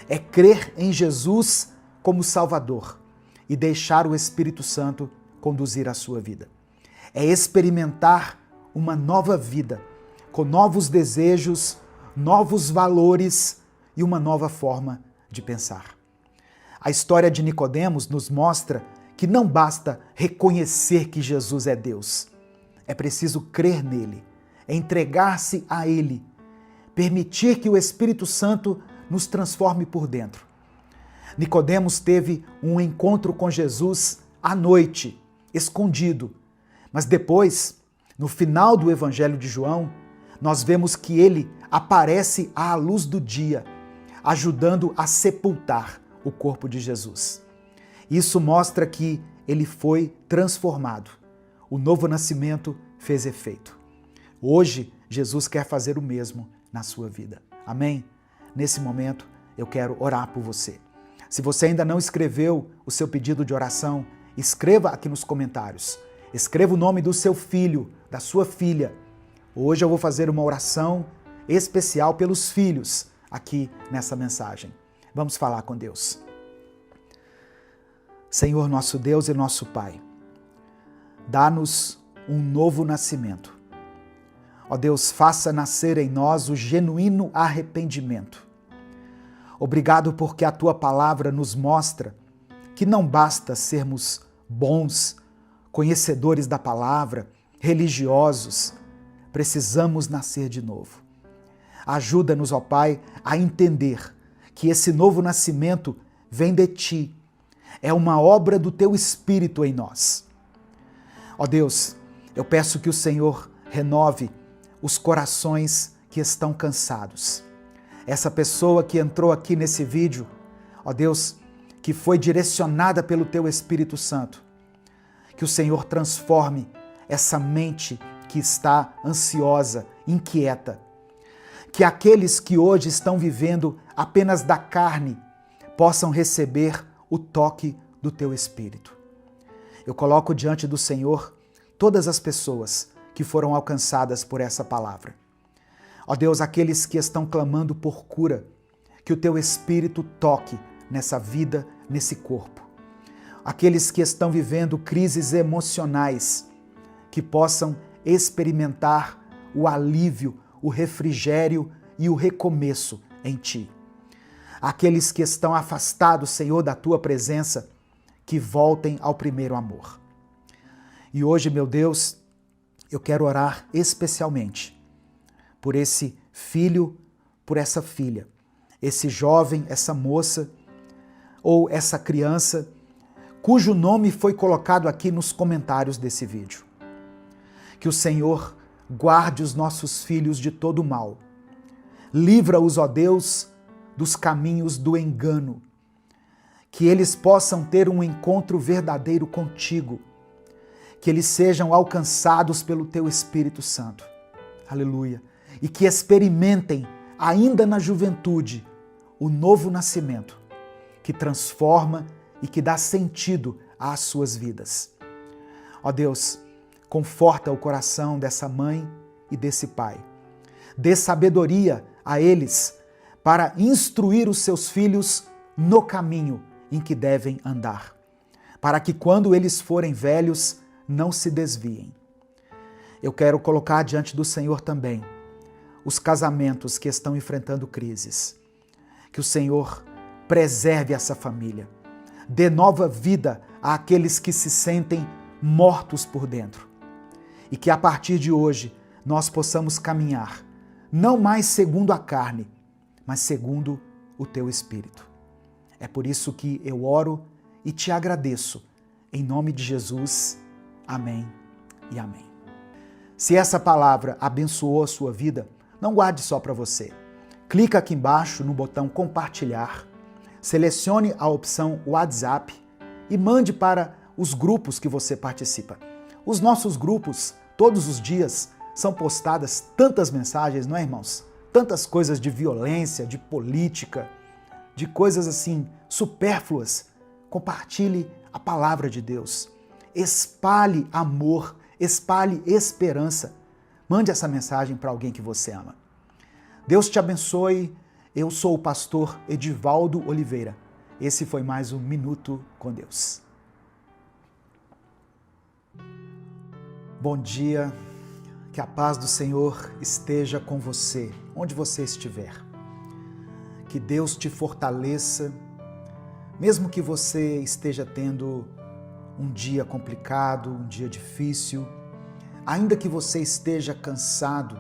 é crer em Jesus como Salvador e deixar o Espírito Santo conduzir a sua vida. É experimentar uma nova vida, com novos desejos, novos valores e uma nova forma de pensar. A história de Nicodemos nos mostra que não basta reconhecer que Jesus é Deus. É preciso crer nele, entregar-se a ele, permitir que o Espírito Santo nos transforme por dentro. Nicodemos teve um encontro com Jesus à noite, escondido, mas depois, no final do Evangelho de João, nós vemos que ele aparece à luz do dia, ajudando a sepultar o corpo de Jesus. Isso mostra que ele foi transformado. O novo nascimento fez efeito. Hoje, Jesus quer fazer o mesmo na sua vida. Amém? Nesse momento, eu quero orar por você. Se você ainda não escreveu o seu pedido de oração, escreva aqui nos comentários. Escreva o nome do seu filho, da sua filha. Hoje eu vou fazer uma oração especial pelos filhos aqui nessa mensagem. Vamos falar com Deus. Senhor, nosso Deus e nosso Pai, dá-nos um novo nascimento. Ó Deus, faça nascer em nós o genuíno arrependimento. Obrigado porque a Tua palavra nos mostra que não basta sermos bons, conhecedores da palavra, religiosos, precisamos nascer de novo. Ajuda-nos, ó Pai, a entender que esse novo nascimento vem de Ti, é uma obra do Teu Espírito em nós. Ó Deus, eu peço que o Senhor renove os corações que estão cansados. Essa pessoa que entrou aqui nesse vídeo, ó Deus, que foi direcionada pelo Teu Espírito Santo, que o Senhor transforme essa mente que está ansiosa, inquieta. Que aqueles que hoje estão vivendo apenas da carne possam receber o toque do Teu Espírito. Eu coloco diante do Senhor todas as pessoas que foram alcançadas por essa palavra. Ó Deus, aqueles que estão clamando por cura, que o Teu Espírito toque nessa vida, nesse corpo. Aqueles que estão vivendo crises emocionais, que possam experimentar o alívio, o refrigério e o recomeço em Ti. Aqueles que estão afastados, Senhor, da Tua presença, que voltem ao primeiro amor. E hoje, meu Deus, eu quero orar especialmente por esse filho, por essa filha, esse jovem, essa moça ou essa criança cujo nome foi colocado aqui nos comentários desse vídeo. Que o Senhor guarde os nossos filhos de todo mal. Livra-os, ó Deus, dos caminhos do engano. Que eles possam ter um encontro verdadeiro contigo. Que eles sejam alcançados pelo teu Espírito Santo. Aleluia. E que experimentem, ainda na juventude, o novo nascimento, que transforma e que dá sentido às suas vidas. Ó Deus, conforta o coração dessa mãe e desse pai. Dê sabedoria a eles para instruir os seus filhos no caminho em que devem andar, para que quando eles forem velhos, não se desviem. Eu quero colocar diante do Senhor também os casamentos que estão enfrentando crises. Que o Senhor preserve essa família, dê nova vida àqueles que se sentem mortos por dentro. E que a partir de hoje nós possamos caminhar, não mais segundo a carne, mas segundo o teu Espírito. É por isso que eu oro e te agradeço. Em nome de Jesus, amém e amém. Se essa palavra abençoou a sua vida, não guarde só para você. Clica aqui embaixo no botão compartilhar, selecione a opção WhatsApp e mande para os grupos que você participa. Os nossos grupos, todos os dias, são postadas tantas mensagens, não é, irmãos? Tantas coisas de violência, de política, de coisas assim supérfluas. Compartilhe a palavra de Deus. Espalhe amor, espalhe esperança. Mande essa mensagem para alguém que você ama. Deus te abençoe. Eu sou o pastor Edivaldo Oliveira. Esse foi mais um Minuto com Deus. Bom dia, que a paz do Senhor esteja com você, onde você estiver. Que Deus te fortaleça, mesmo que você esteja tendo um dia complicado, um dia difícil, ainda que você esteja cansado,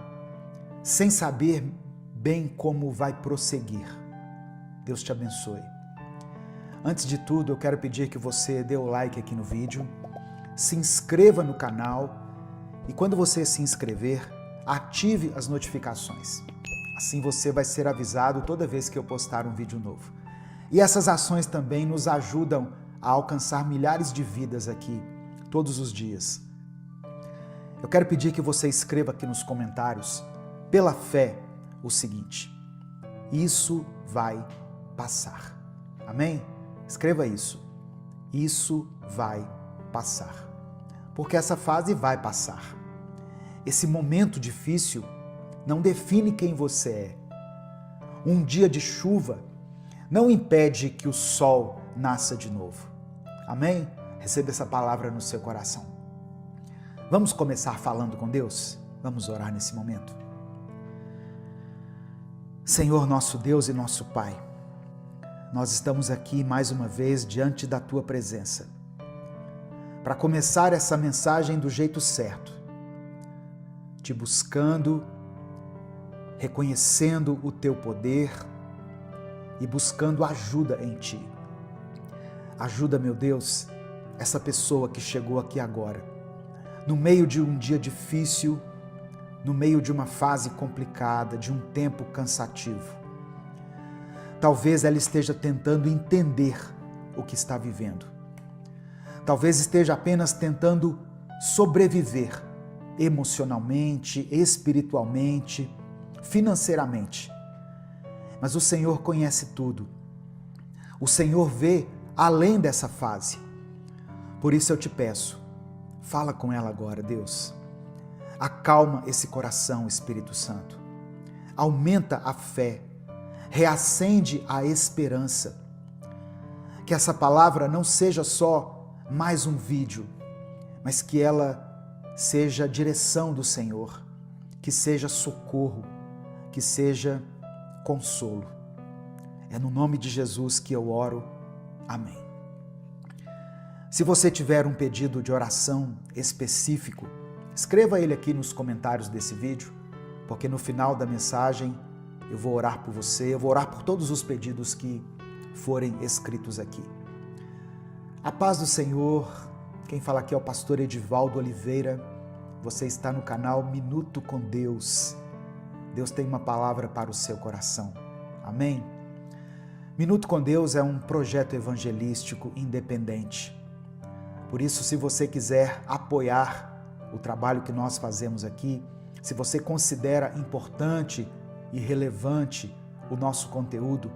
sem saber bem como vai prosseguir. Deus te abençoe. Antes de tudo, eu quero pedir que você dê o like aqui no vídeo, se inscreva no canal e quando você se inscrever, ative as notificações. Assim você vai ser avisado toda vez que eu postar um vídeo novo. E essas ações também nos ajudam a alcançar milhares de vidas aqui, todos os dias. Eu quero pedir que você escreva aqui nos comentários, pela fé, o seguinte: isso vai passar. Amém? Escreva isso. Isso vai passar. Porque essa fase vai passar. Esse momento difícil não define quem você é. Um dia de chuva não impede que o sol nasça de novo. Amém? Receba essa palavra no seu coração. Vamos começar falando com Deus? Vamos orar nesse momento. Senhor, nosso Deus e nosso Pai, nós estamos aqui mais uma vez diante da Tua presença para começar essa mensagem do jeito certo, te buscando, reconhecendo o Teu poder e buscando ajuda em Ti. Ajuda, meu Deus, essa pessoa que chegou aqui agora, no meio de um dia difícil, no meio de uma fase complicada, de um tempo cansativo. Talvez ela esteja tentando entender o que está vivendo. Talvez esteja apenas tentando sobreviver emocionalmente, espiritualmente, financeiramente. Mas o Senhor conhece tudo. O Senhor vê além dessa fase. Por isso eu te peço, fala com ela agora, Deus. Acalma esse coração, Espírito Santo. Aumenta a fé. Reacende a esperança. Que essa palavra não seja só mais um vídeo, mas que ela seja direção do Senhor, que seja socorro, que seja consolo. É no nome de Jesus que eu oro. Amém. Se você tiver um pedido de oração específico, escreva ele aqui nos comentários desse vídeo, porque no final da mensagem eu vou orar por você, eu vou orar por todos os pedidos que forem escritos aqui. A paz do Senhor, quem fala aqui é o pastor Edivaldo Oliveira, você está no canal Minuto com Deus. Deus tem uma palavra para o seu coração, amém? Minuto com Deus é um projeto evangelístico independente. Por isso, se você quiser apoiar o trabalho que nós fazemos aqui, se você considera importante e relevante o nosso conteúdo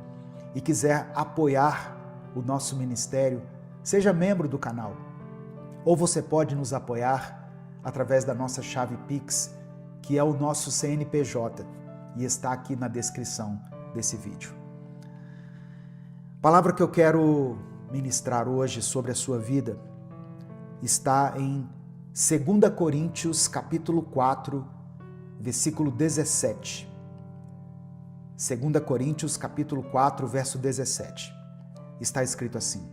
e quiser apoiar o nosso ministério, seja membro do canal. Ou você pode nos apoiar através da nossa chave Pix, que é o nosso CNPJ, e está aqui na descrição desse vídeo. A palavra que eu quero ministrar hoje sobre a sua vida está em 2 Coríntios, capítulo 4, versículo 17. 2 Coríntios, capítulo 4, verso 17. Está escrito assim: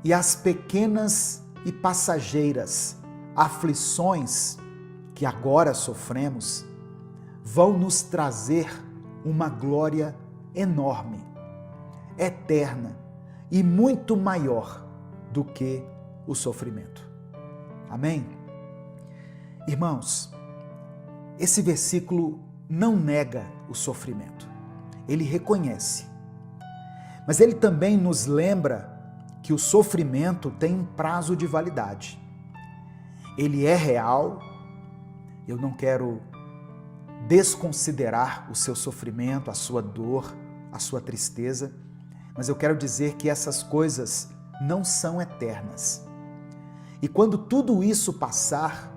E as pequenas e passageiras aflições que agora sofremos vão nos trazer uma glória enorme, eterna e muito maior do que o sofrimento. Amém? Irmãos, esse versículo não nega o sofrimento, ele reconhece, mas ele também nos lembra que o sofrimento tem um prazo de validade. Ele é real, eu não quero desconsiderar o seu sofrimento, a sua dor, a sua tristeza, mas eu quero dizer que essas coisas não são eternas. E quando tudo isso passar,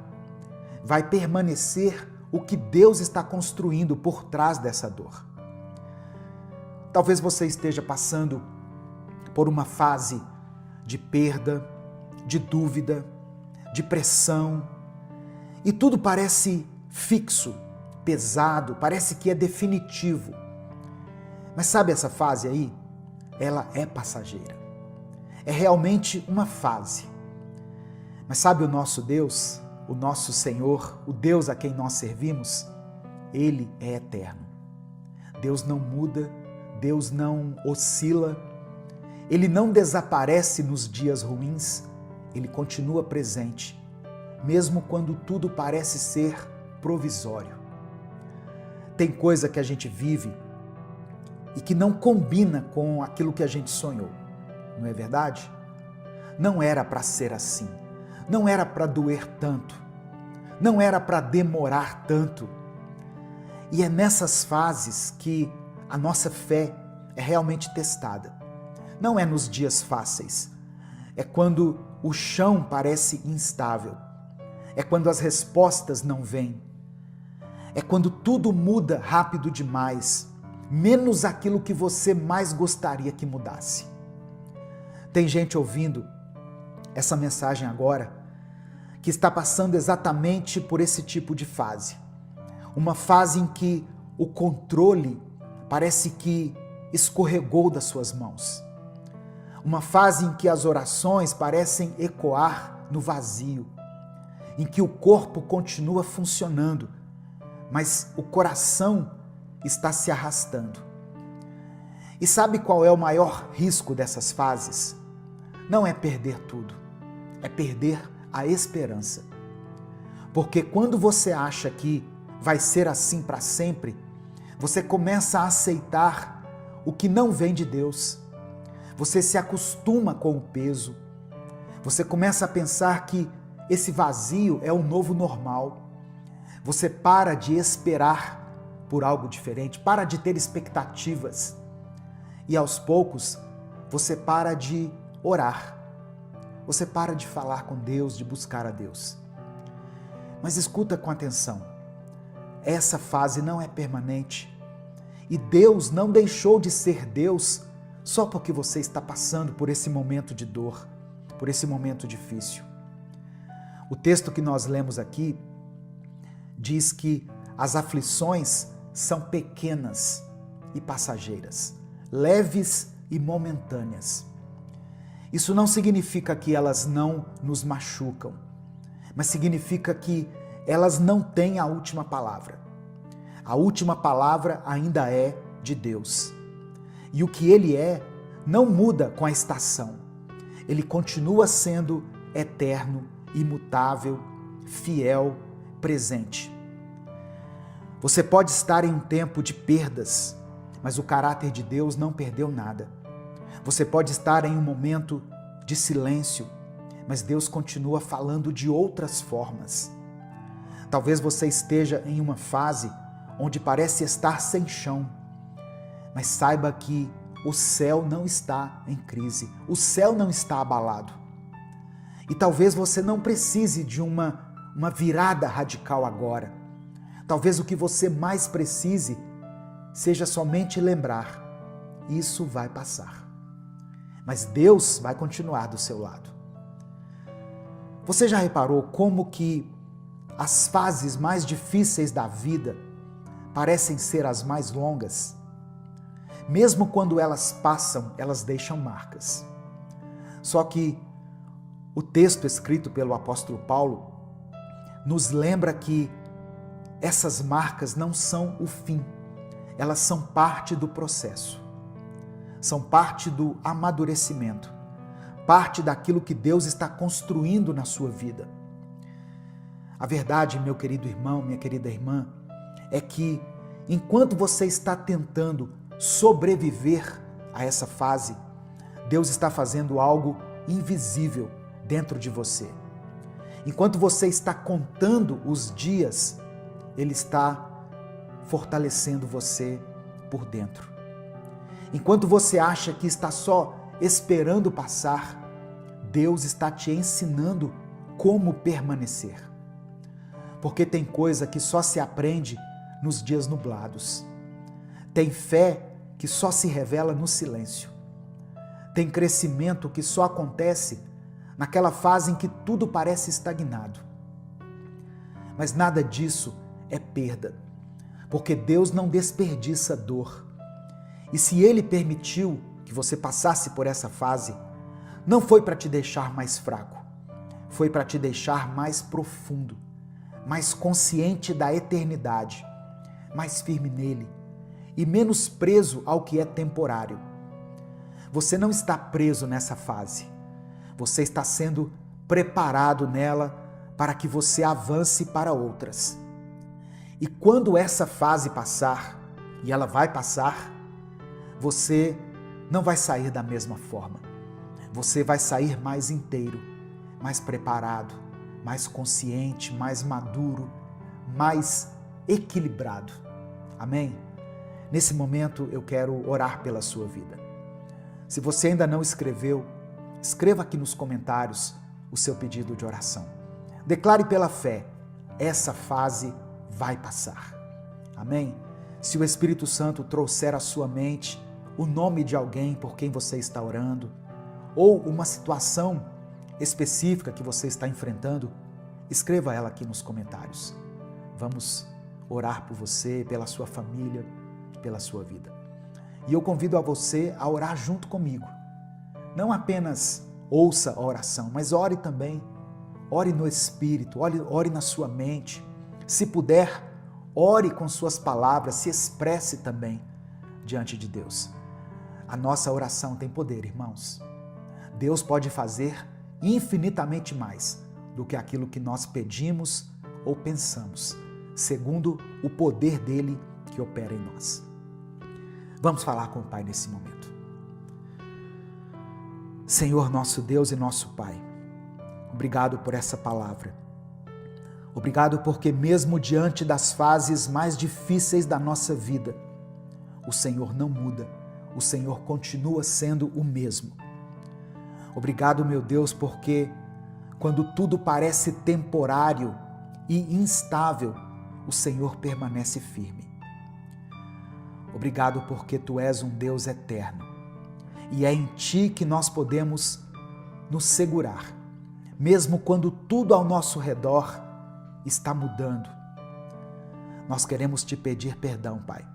vai permanecer o que Deus está construindo por trás dessa dor. Talvez você esteja passando por uma fase de perda, de dúvida, de pressão, e tudo parece fixo, pesado, parece que é definitivo. Mas sabe essa fase aí? Ela é passageira. É realmente uma fase. Mas sabe o nosso Deus, o nosso Senhor, o Deus a quem nós servimos? Ele é eterno. Deus não muda, Deus não oscila, Ele não desaparece nos dias ruins, Ele continua presente, mesmo quando tudo parece ser provisório. Tem coisa que a gente vive e que não combina com aquilo que a gente sonhou, não é verdade? Não era para ser assim, não era para doer tanto, não era para demorar tanto. E é nessas fases que a nossa fé é realmente testada. Não é nos dias fáceis, é quando o chão parece instável, é quando as respostas não vêm, é quando tudo muda rápido demais, menos aquilo que você mais gostaria que mudasse. Tem gente ouvindo essa mensagem agora que está passando exatamente por esse tipo de fase. Uma fase em que o controle parece que escorregou das suas mãos. Uma fase em que as orações parecem ecoar no vazio, em que o corpo continua funcionando, mas o coração está se arrastando. E sabe qual é o maior risco dessas fases? Não é perder tudo, é perder a esperança. Porque quando você acha que vai ser assim para sempre, você começa a aceitar o que não vem de Deus. Você se acostuma com o peso. Você começa a pensar que esse vazio é o novo normal. Você para de esperar por algo diferente, para de ter expectativas. E aos poucos, você para de orar. Você para de falar com Deus, de buscar a Deus. Mas escuta com atenção. Essa fase não é permanente. E Deus não deixou de ser Deus só porque você está passando por esse momento de dor, por esse momento difícil. O texto que nós lemos aqui diz que as aflições são pequenas e passageiras, leves e momentâneas. Isso não significa que elas não nos machucam, mas significa que elas não têm a última palavra. A última palavra ainda é de Deus. E o que Ele é não muda com a estação. Ele continua sendo eterno, imutável, fiel, presente. Você pode estar em um tempo de perdas, mas o caráter de Deus não perdeu nada. Você pode estar em um momento de silêncio, mas Deus continua falando de outras formas. Talvez você esteja em uma fase onde parece estar sem chão, mas saiba que o céu não está em crise, o céu não está abalado. E talvez você não precise de uma virada radical agora. Talvez o que você mais precise seja somente lembrar: isso vai passar. Mas Deus vai continuar do seu lado. Você já reparou como que as fases mais difíceis da vida parecem ser as mais longas? Mesmo quando elas passam, elas deixam marcas. Só que o texto escrito pelo apóstolo Paulo nos lembra que essas marcas não são o fim, elas são parte do processo, são parte do amadurecimento, parte daquilo que Deus está construindo na sua vida. A verdade, meu querido irmão, minha querida irmã, é que enquanto você está tentando sobreviver a essa fase, Deus está fazendo algo invisível dentro de você. Enquanto você está contando os dias, Ele está fortalecendo você por dentro. Enquanto você acha que está só esperando passar, Deus está te ensinando como permanecer. Porque tem coisa que só se aprende nos dias nublados. Tem fé que só se revela no silêncio. Tem crescimento que só acontece naquela fase em que tudo parece estagnado. Mas nada disso é perda, porque Deus não desperdiça dor. E se Ele permitiu que você passasse por essa fase, não foi para te deixar mais fraco, foi para te deixar mais profundo, mais consciente da eternidade, mais firme nele e menos preso ao que é temporário. Você não está preso nessa fase, você está sendo preparado nela para que você avance para outras. E quando essa fase passar, e ela vai passar, você não vai sair da mesma forma. Você vai sair mais inteiro, mais preparado, mais consciente, mais maduro, mais equilibrado. Amém? Nesse momento eu quero orar pela sua vida. Se você ainda não escreveu, escreva aqui nos comentários o seu pedido de oração. Declare pela fé: essa fase vai passar. Amém? Se o Espírito Santo trouxer à sua mente o nome de alguém por quem você está orando, ou uma situação específica que você está enfrentando, escreva ela aqui nos comentários. Vamos orar por você, pela sua família, pela sua vida. E eu convido a você a orar junto comigo. Não apenas ouça a oração, mas ore também. Ore no Espírito, ore na sua mente. Se puder, ore com suas palavras, se expresse também diante de Deus. A nossa oração tem poder, irmãos. Deus pode fazer infinitamente mais do que aquilo que nós pedimos ou pensamos, segundo o poder dele que opera em nós. Vamos falar com o Pai nesse momento. Senhor, nosso Deus e nosso Pai, obrigado por essa palavra. Obrigado porque mesmo diante das fases mais difíceis da nossa vida, o Senhor não muda, o Senhor continua sendo o mesmo. Obrigado, meu Deus, porque quando tudo parece temporário e instável, o Senhor permanece firme. Obrigado porque Tu és um Deus eterno e é em Ti que nós podemos nos segurar, mesmo quando tudo ao nosso redor está mudando. Nós queremos Te pedir perdão, Pai.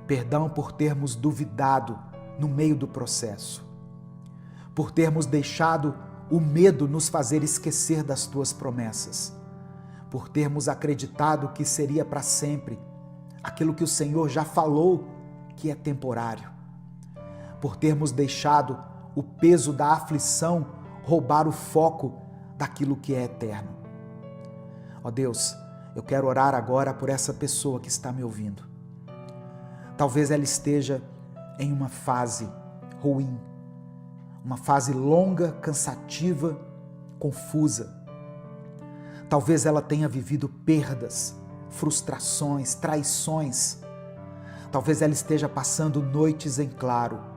Perdão por termos duvidado no meio do processo, por termos deixado o medo nos fazer esquecer das Tuas promessas, por termos acreditado que seria para sempre aquilo que o Senhor já falou que é temporário, por termos deixado o peso da aflição roubar o foco daquilo que é eterno. Ó Deus, eu quero orar agora por essa pessoa que está me ouvindo. Talvez ela esteja em uma fase ruim, uma fase longa, cansativa, confusa. Talvez ela tenha vivido perdas, frustrações, traições. Talvez ela esteja passando noites em claro,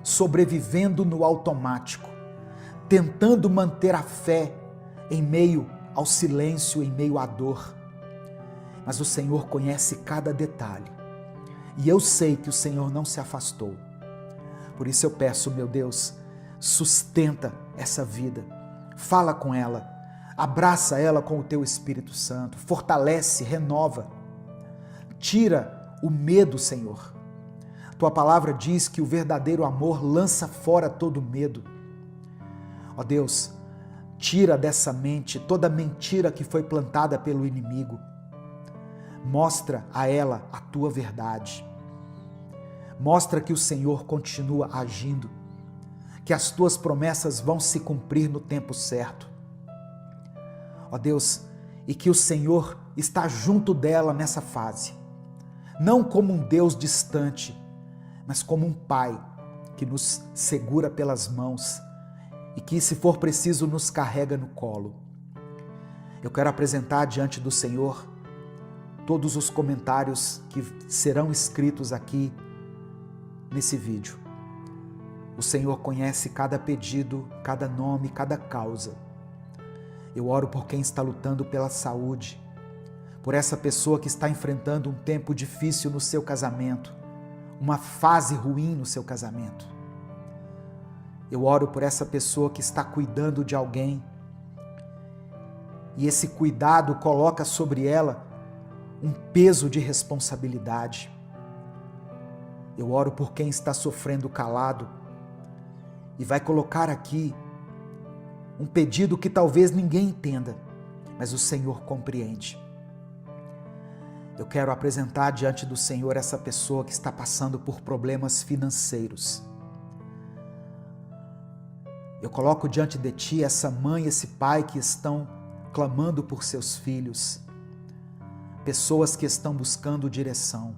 sobrevivendo no automático, tentando manter a fé em meio ao silêncio, em meio à dor. Mas o Senhor conhece cada detalhe. E eu sei que o Senhor não se afastou. Por isso eu peço, meu Deus, sustenta essa vida. Fala com ela, abraça ela com o teu Espírito Santo, fortalece, renova. Tira o medo, Senhor. Tua palavra diz que o verdadeiro amor lança fora todo medo. Ó Deus, tira dessa mente toda mentira que foi plantada pelo inimigo. Mostra a ela a tua verdade. Mostra que o Senhor continua agindo, que as tuas promessas vão se cumprir no tempo certo. Ó Deus, e que o Senhor está junto dela nessa fase, não como um Deus distante, mas como um Pai que nos segura pelas mãos e que, se for preciso, nos carrega no colo. Eu quero apresentar diante do Senhor todos os comentários que serão escritos aqui nesse vídeo. O Senhor conhece cada pedido, cada nome, cada causa. Eu oro por quem está lutando pela saúde, por essa pessoa que está enfrentando um tempo difícil no seu casamento, uma fase ruim no seu casamento. Eu oro por essa pessoa que está cuidando de alguém e esse cuidado coloca sobre ela um peso de responsabilidade. Eu oro por quem está sofrendo calado e vai colocar aqui um pedido que talvez ninguém entenda, mas o Senhor compreende. Eu quero apresentar diante do Senhor essa pessoa que está passando por problemas financeiros. Eu coloco diante de Ti essa mãe, esse pai que estão clamando por seus filhos, pessoas que estão buscando direção.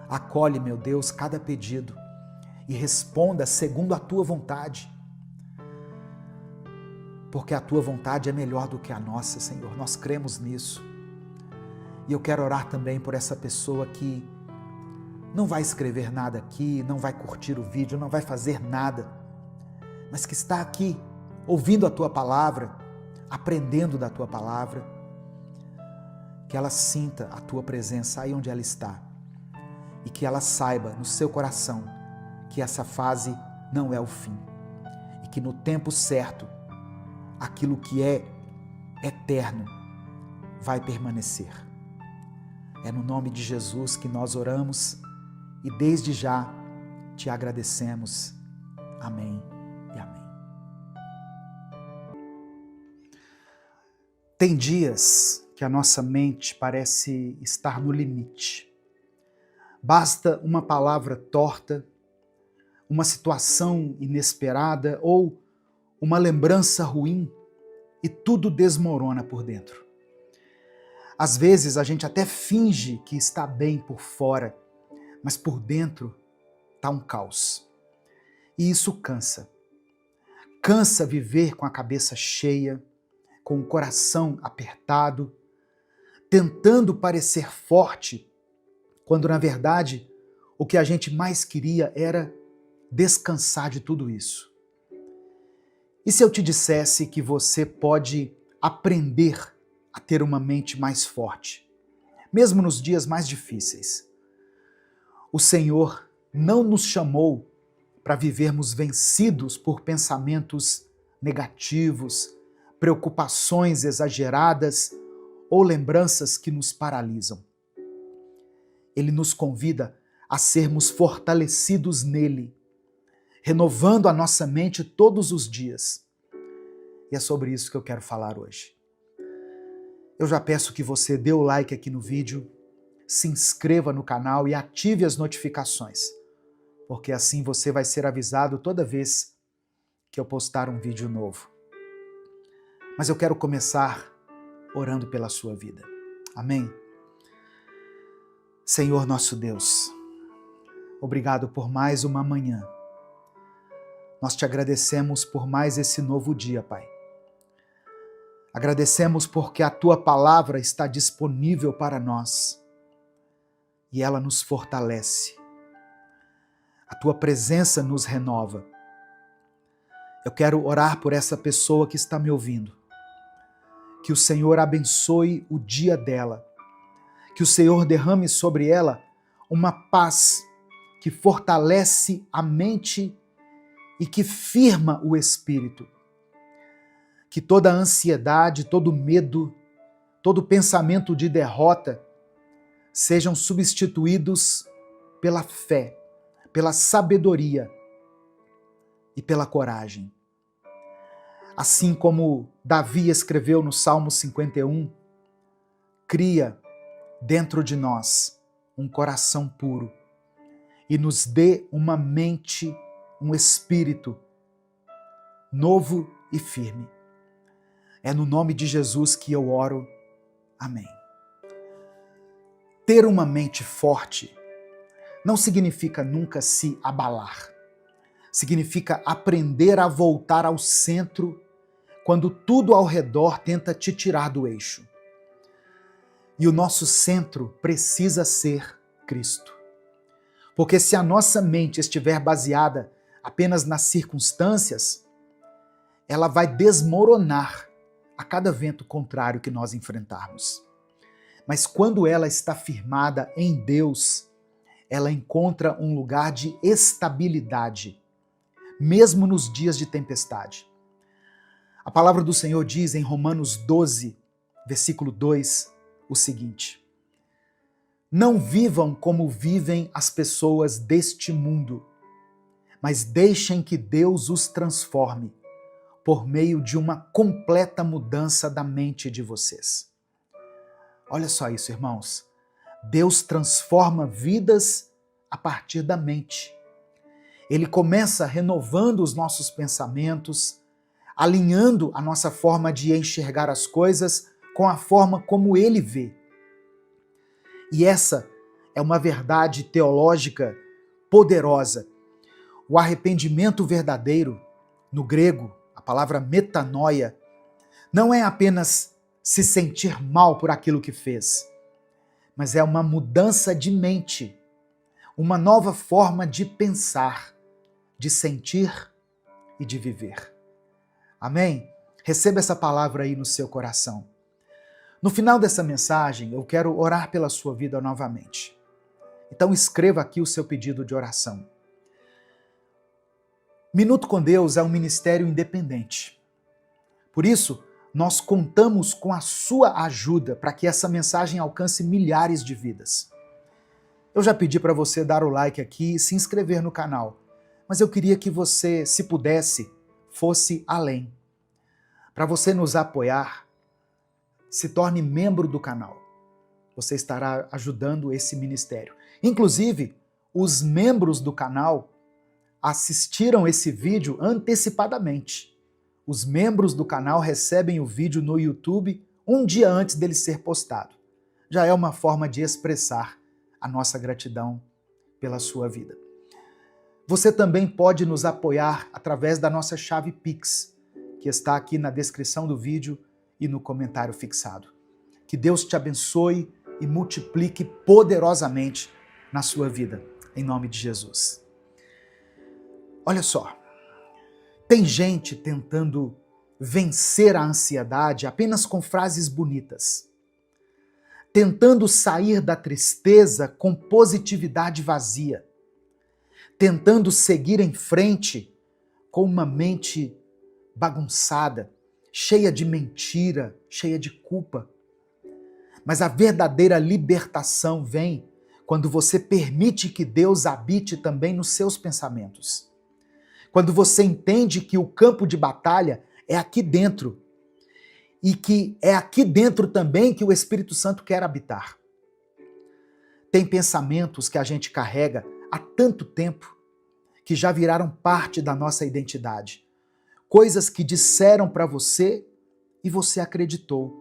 Acolhe, meu Deus, cada pedido e responda segundo a Tua vontade, porque a Tua vontade é melhor do que a nossa, Senhor, nós cremos nisso. E eu quero orar também por essa pessoa que não vai escrever nada aqui, não vai curtir o vídeo, não vai fazer nada, mas que está aqui ouvindo a Tua palavra, aprendendo da Tua palavra, que ela sinta a Tua presença aí onde ela está e que ela saiba no seu coração que essa fase não é o fim e que no tempo certo aquilo que é eterno vai permanecer. É no nome de Jesus que nós oramos e desde já Te agradecemos. Amém e amém. Tem dias que a nossa mente parece estar no limite. Basta uma palavra torta, uma situação inesperada ou uma lembrança ruim e tudo desmorona por dentro. Às vezes a gente até finge que está bem por fora, mas por dentro está um caos. E isso cansa. Cansa viver com a cabeça cheia, com o coração apertado, tentando parecer forte, quando na verdade o que a gente mais queria era descansar de tudo isso. E se eu te dissesse que você pode aprender a ter uma mente mais forte, mesmo nos dias mais difíceis? O Senhor não nos chamou para vivermos vencidos por pensamentos negativos, preocupações exageradas ou lembranças que nos paralisam. Ele nos convida a sermos fortalecidos nele, renovando a nossa mente todos os dias. E é sobre isso que eu quero falar hoje. Eu já peço que você dê o like aqui no vídeo, se inscreva no canal e ative as notificações, porque assim você vai ser avisado toda vez que eu postar um vídeo novo. Mas eu quero começar orando pela sua vida. Amém? Senhor nosso Deus, obrigado por mais uma manhã. Nós te agradecemos por mais esse novo dia, Pai. Agradecemos porque a Tua palavra está disponível para nós e ela nos fortalece. A Tua presença nos renova. Eu quero orar por essa pessoa que está me ouvindo. Que o Senhor abençoe o dia dela. Que o Senhor derrame sobre ela uma paz que fortalece a mente e que firma o espírito. Que toda ansiedade, todo medo, todo pensamento de derrota sejam substituídos pela fé, pela sabedoria e pela coragem. Assim como Davi escreveu no Salmo 51, cria dentro de nós um coração puro e nos dê uma mente, um espírito novo e firme. É no nome de Jesus que eu oro. Amém. Ter uma mente forte não significa nunca se abalar. Significa aprender a voltar ao centro quando tudo ao redor tenta te tirar do eixo. E o nosso centro precisa ser Cristo. Porque se a nossa mente estiver baseada apenas nas circunstâncias, ela vai desmoronar a cada vento contrário que nós enfrentarmos. Mas quando ela está firmada em Deus, ela encontra um lugar de estabilidade, mesmo nos dias de tempestade. A palavra do Senhor diz em Romanos 12, versículo 2, o seguinte: não vivam como vivem as pessoas deste mundo, mas deixem que Deus os transforme por meio de uma completa mudança da mente de vocês. Olha só isso, irmãos. Deus transforma vidas a partir da mente. Ele começa renovando os nossos pensamentos, alinhando a nossa forma de enxergar as coisas com a forma como Ele vê. E essa é uma verdade teológica poderosa. O arrependimento verdadeiro, no grego, a palavra metanoia, não é apenas se sentir mal por aquilo que fez, mas é uma mudança de mente, uma nova forma de pensar, de sentir e de viver. Amém? Receba essa palavra aí no seu coração. No final dessa mensagem, eu quero orar pela sua vida novamente. Então escreva aqui o seu pedido de oração. Minuto com Deus é um ministério independente. Por isso, nós contamos com a sua ajuda para que essa mensagem alcance milhares de vidas. Eu já pedi para você dar o like aqui e se inscrever no canal, mas eu queria que você, se pudesse, fosse além. Para você nos apoiar, se torne membro do canal. Você estará ajudando esse ministério. Inclusive, os membros do canal assistiram esse vídeo antecipadamente. Os membros do canal recebem o vídeo no YouTube um dia antes dele ser postado. Já é uma forma de expressar a nossa gratidão pela sua vida. Você também pode nos apoiar através da nossa chave Pix, que está aqui na descrição do vídeo e no comentário fixado. Que Deus te abençoe e multiplique poderosamente na sua vida, em nome de Jesus. Olha só, tem gente tentando vencer a ansiedade apenas com frases bonitas, tentando sair da tristeza com positividade vazia, tentando seguir em frente com uma mente bagunçada, cheia de mentira, cheia de culpa. Mas a verdadeira libertação vem quando você permite que Deus habite também nos seus pensamentos. Quando você entende que o campo de batalha é aqui dentro e que é aqui dentro também que o Espírito Santo quer habitar. Tem pensamentos que a gente carrega há tanto tempo que já viraram parte da nossa identidade. Coisas que disseram para você e você acreditou.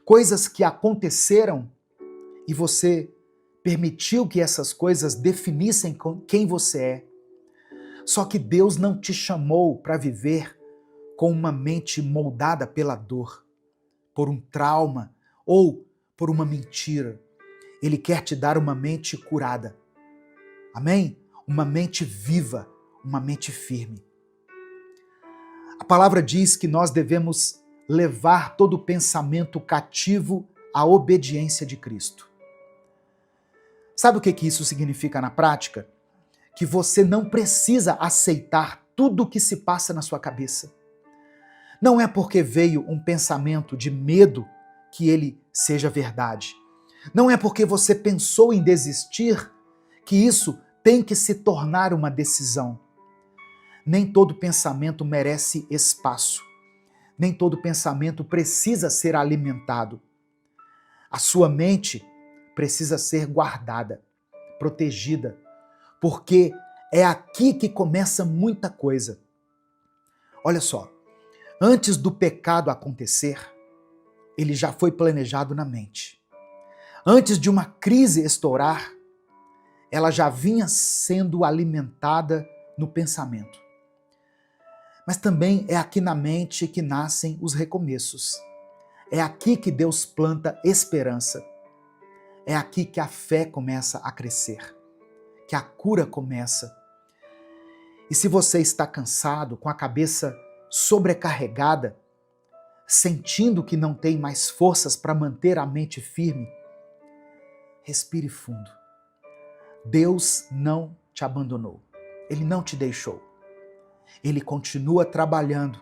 Coisas que aconteceram e você permitiu que essas coisas definissem quem você é. Só que Deus não te chamou para viver com uma mente moldada pela dor, por um trauma ou por uma mentira. Ele quer te dar uma mente curada. Amém? Uma mente viva, uma mente firme. A palavra diz que nós devemos levar todo pensamento cativo à obediência de Cristo. Sabe o que isso significa na prática? Que você não precisa aceitar tudo o que se passa na sua cabeça. Não é porque veio um pensamento de medo que ele seja verdade. Não é porque você pensou em desistir que isso tem que se tornar uma decisão. Nem todo pensamento merece espaço. Nem todo pensamento precisa ser alimentado. A sua mente precisa ser guardada, protegida, porque é aqui que começa muita coisa. Olha só, antes do pecado acontecer, ele já foi planejado na mente. Antes de uma crise estourar, ela já vinha sendo alimentada no pensamento. Mas também é aqui na mente que nascem os recomeços. É aqui que Deus planta esperança. É aqui que a fé começa a crescer, que a cura começa. E se você está cansado, com a cabeça sobrecarregada, sentindo que não tem mais forças para manter a mente firme, respire fundo. Deus não te abandonou. Ele não te deixou. Ele continua trabalhando,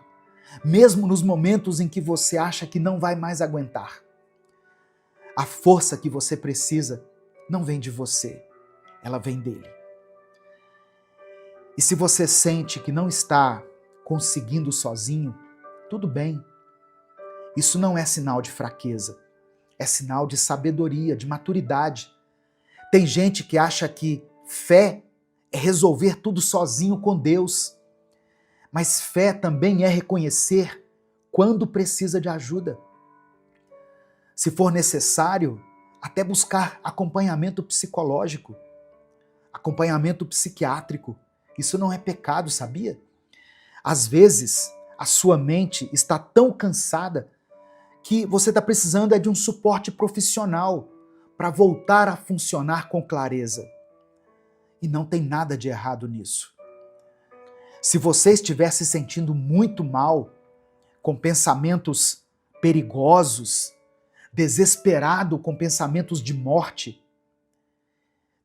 mesmo nos momentos em que você acha que não vai mais aguentar. A força que você precisa não vem de você, ela vem dele. E se você sente que não está conseguindo sozinho, tudo bem. Isso não é sinal de fraqueza, é sinal de sabedoria, de maturidade. Tem gente que acha que fé é resolver tudo sozinho com Deus, mas fé também é reconhecer quando precisa de ajuda. Se for necessário, até buscar acompanhamento psicológico, acompanhamento psiquiátrico. Isso não é pecado, sabia? Às vezes, a sua mente está tão cansada que você está precisando de um suporte profissional para voltar a funcionar com clareza. E não tem nada de errado nisso. Se você estiver se sentindo muito mal, com pensamentos perigosos, desesperado com pensamentos de morte,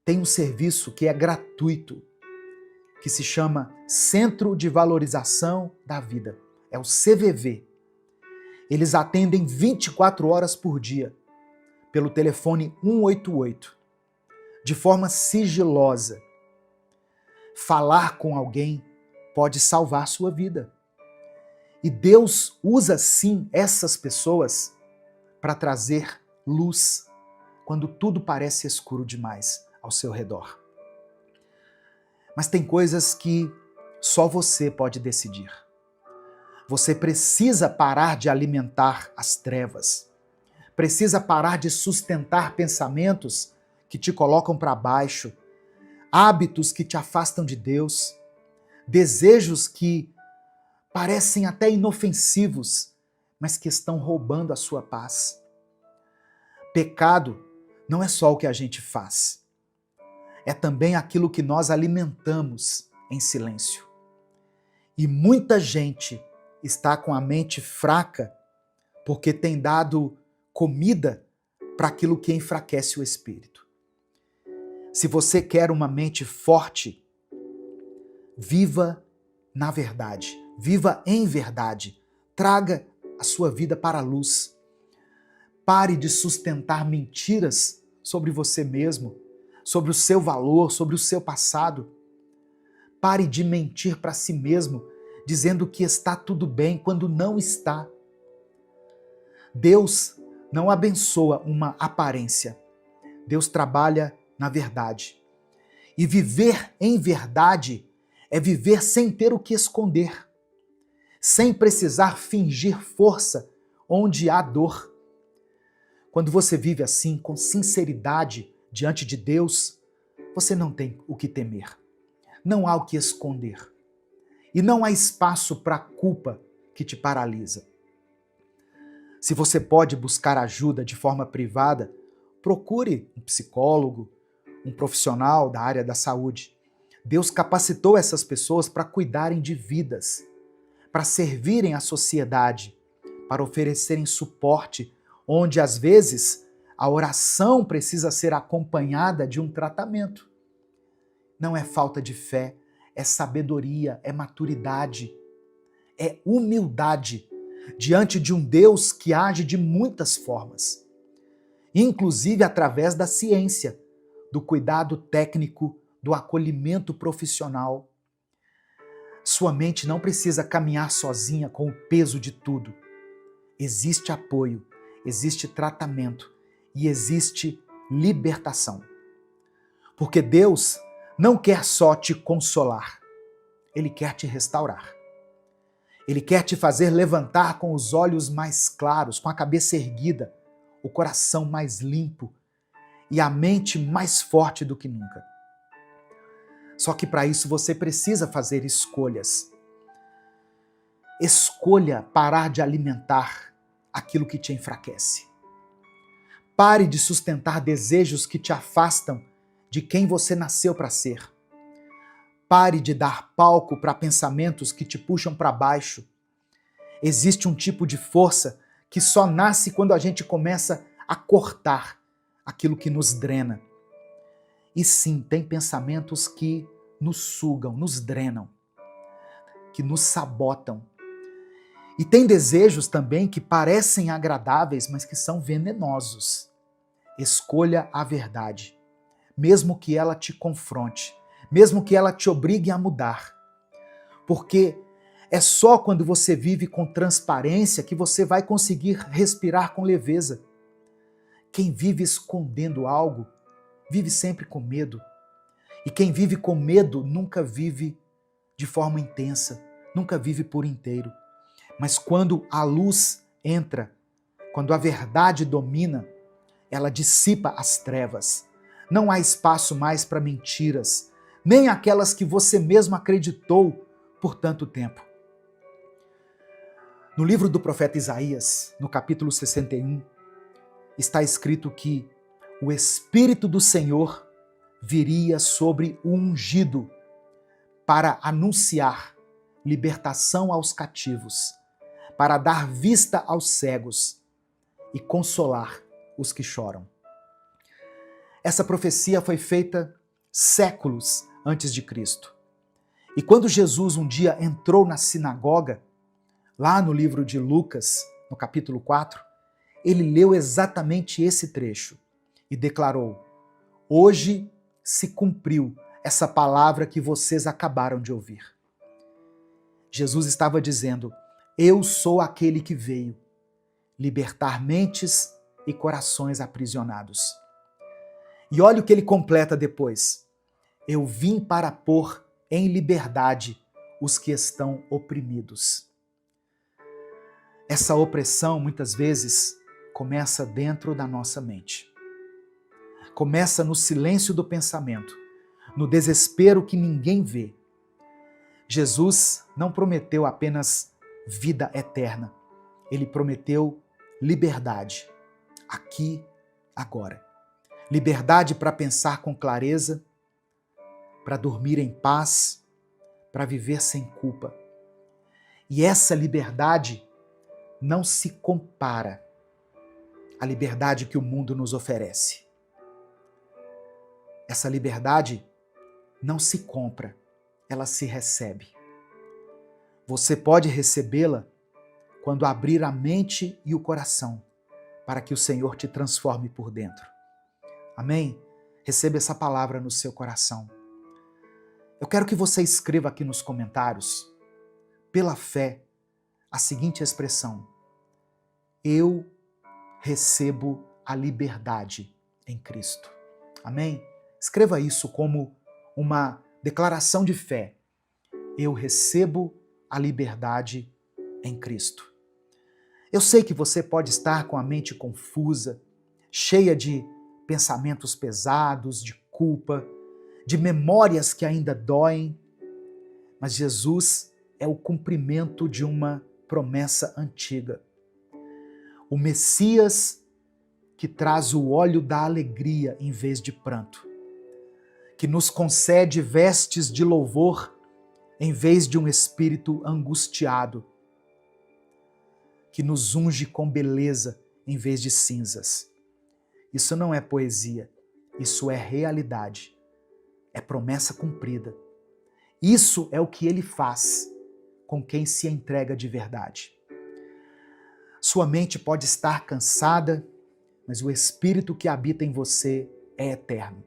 tem um serviço que é gratuito, que se chama Centro de Valorização da Vida. É o CVV. Eles atendem 24 horas por dia, pelo telefone 188, de forma sigilosa. Falar com alguém pode salvar sua vida. E Deus usa sim essas pessoas para trazer luz quando tudo parece escuro demais ao seu redor. Mas tem coisas que só você pode decidir. Você precisa parar de alimentar as trevas. Precisa parar de sustentar pensamentos que te colocam para baixo, hábitos que te afastam de Deus, desejos que parecem até inofensivos, mas que estão roubando a sua paz. Pecado não é só o que a gente faz, é também aquilo que nós alimentamos em silêncio. E muita gente está com a mente fraca porque tem dado comida para aquilo que enfraquece o espírito. Se você quer uma mente forte, viva na verdade, viva em verdade, traga a sua vida para a luz. Pare de sustentar mentiras sobre você mesmo, sobre o seu valor, sobre o seu passado. Pare de mentir para si mesmo, dizendo que está tudo bem quando não está. Deus não abençoa uma aparência. Deus trabalha na verdade. E viver em verdade é viver sem ter o que esconder, sem precisar fingir força onde há dor. Quando você vive assim, com sinceridade diante de Deus, você não tem o que temer, não há o que esconder. E não há espaço para a culpa que te paralisa. Se você pode buscar ajuda de forma privada, procure um psicólogo, um profissional da área da saúde. Deus capacitou essas pessoas para cuidarem de vidas, para servirem à sociedade, para oferecerem suporte, onde às vezes a oração precisa ser acompanhada de um tratamento. Não é falta de fé, é sabedoria, é maturidade, é humildade diante de um Deus que age de muitas formas, inclusive através da ciência, do cuidado técnico, do acolhimento profissional. Sua mente não precisa caminhar sozinha com o peso de tudo. Existe apoio, existe tratamento e existe libertação. Porque Deus não quer só te consolar, Ele quer te restaurar. Ele quer te fazer levantar com os olhos mais claros, com a cabeça erguida, o coração mais limpo e a mente mais forte do que nunca. Só que para isso você precisa fazer escolhas. Escolha parar de alimentar aquilo que te enfraquece. Pare de sustentar desejos que te afastam de quem você nasceu para ser. Pare de dar palco para pensamentos que te puxam para baixo. Existe um tipo de força que só nasce quando a gente começa a cortar aquilo que nos drena. E sim, tem pensamentos que nos sugam, nos drenam, que nos sabotam. E tem desejos também que parecem agradáveis, mas que são venenosos. Escolha a verdade, mesmo que ela te confronte, mesmo que ela te obrigue a mudar. Porque é só quando você vive com transparência que você vai conseguir respirar com leveza. Quem vive escondendo algo, vive sempre com medo. E quem vive com medo nunca vive de forma intensa, nunca vive por inteiro. Mas quando a luz entra, quando a verdade domina, ela dissipa as trevas. Não há espaço mais para mentiras, nem aquelas que você mesmo acreditou por tanto tempo. No livro do profeta Isaías, no capítulo 61, está escrito que o Espírito do Senhor viria sobre o ungido para anunciar libertação aos cativos, para dar vista aos cegos e consolar os que choram. Essa profecia foi feita séculos antes de Cristo. E quando Jesus um dia entrou na sinagoga, lá no livro de Lucas, no capítulo 4, ele leu exatamente esse trecho e declarou: hoje se cumpriu essa palavra que vocês acabaram de ouvir. Jesus estava dizendo: eu sou aquele que veio libertar mentes e corações aprisionados. E olha o que ele completa depois: eu vim para pôr em liberdade os que estão oprimidos. Essa opressão, muitas vezes, começa dentro da nossa mente. Começa no silêncio do pensamento, no desespero que ninguém vê. Jesus não prometeu apenas vida eterna. Ele prometeu liberdade, aqui, agora. Liberdade para pensar com clareza, para dormir em paz, para viver sem culpa. E essa liberdade não se compara à liberdade que o mundo nos oferece. Essa liberdade não se compra, ela se recebe. Você pode recebê-la quando abrir a mente e o coração para que o Senhor te transforme por dentro. Amém? Receba essa palavra no seu coração. Eu quero que você escreva aqui nos comentários, pela fé, a seguinte expressão: eu recebo a liberdade em Cristo. Amém? Escreva isso como uma declaração de fé eu recebo a liberdade em Cristo. Eu sei que você pode estar com a mente confusa, cheia de pensamentos pesados, de culpa, de memórias que ainda doem, mas Jesus é o cumprimento de uma promessa antiga. O Messias que traz o óleo da alegria em vez de pranto, que nos concede vestes de louvor em vez de um espírito angustiado, que nos unge com beleza em vez de cinzas. Isso não é poesia, isso é realidade, é promessa cumprida. Isso é o que ele faz com quem se entrega de verdade. Sua mente pode estar cansada, mas o Espírito que habita em você é eterno.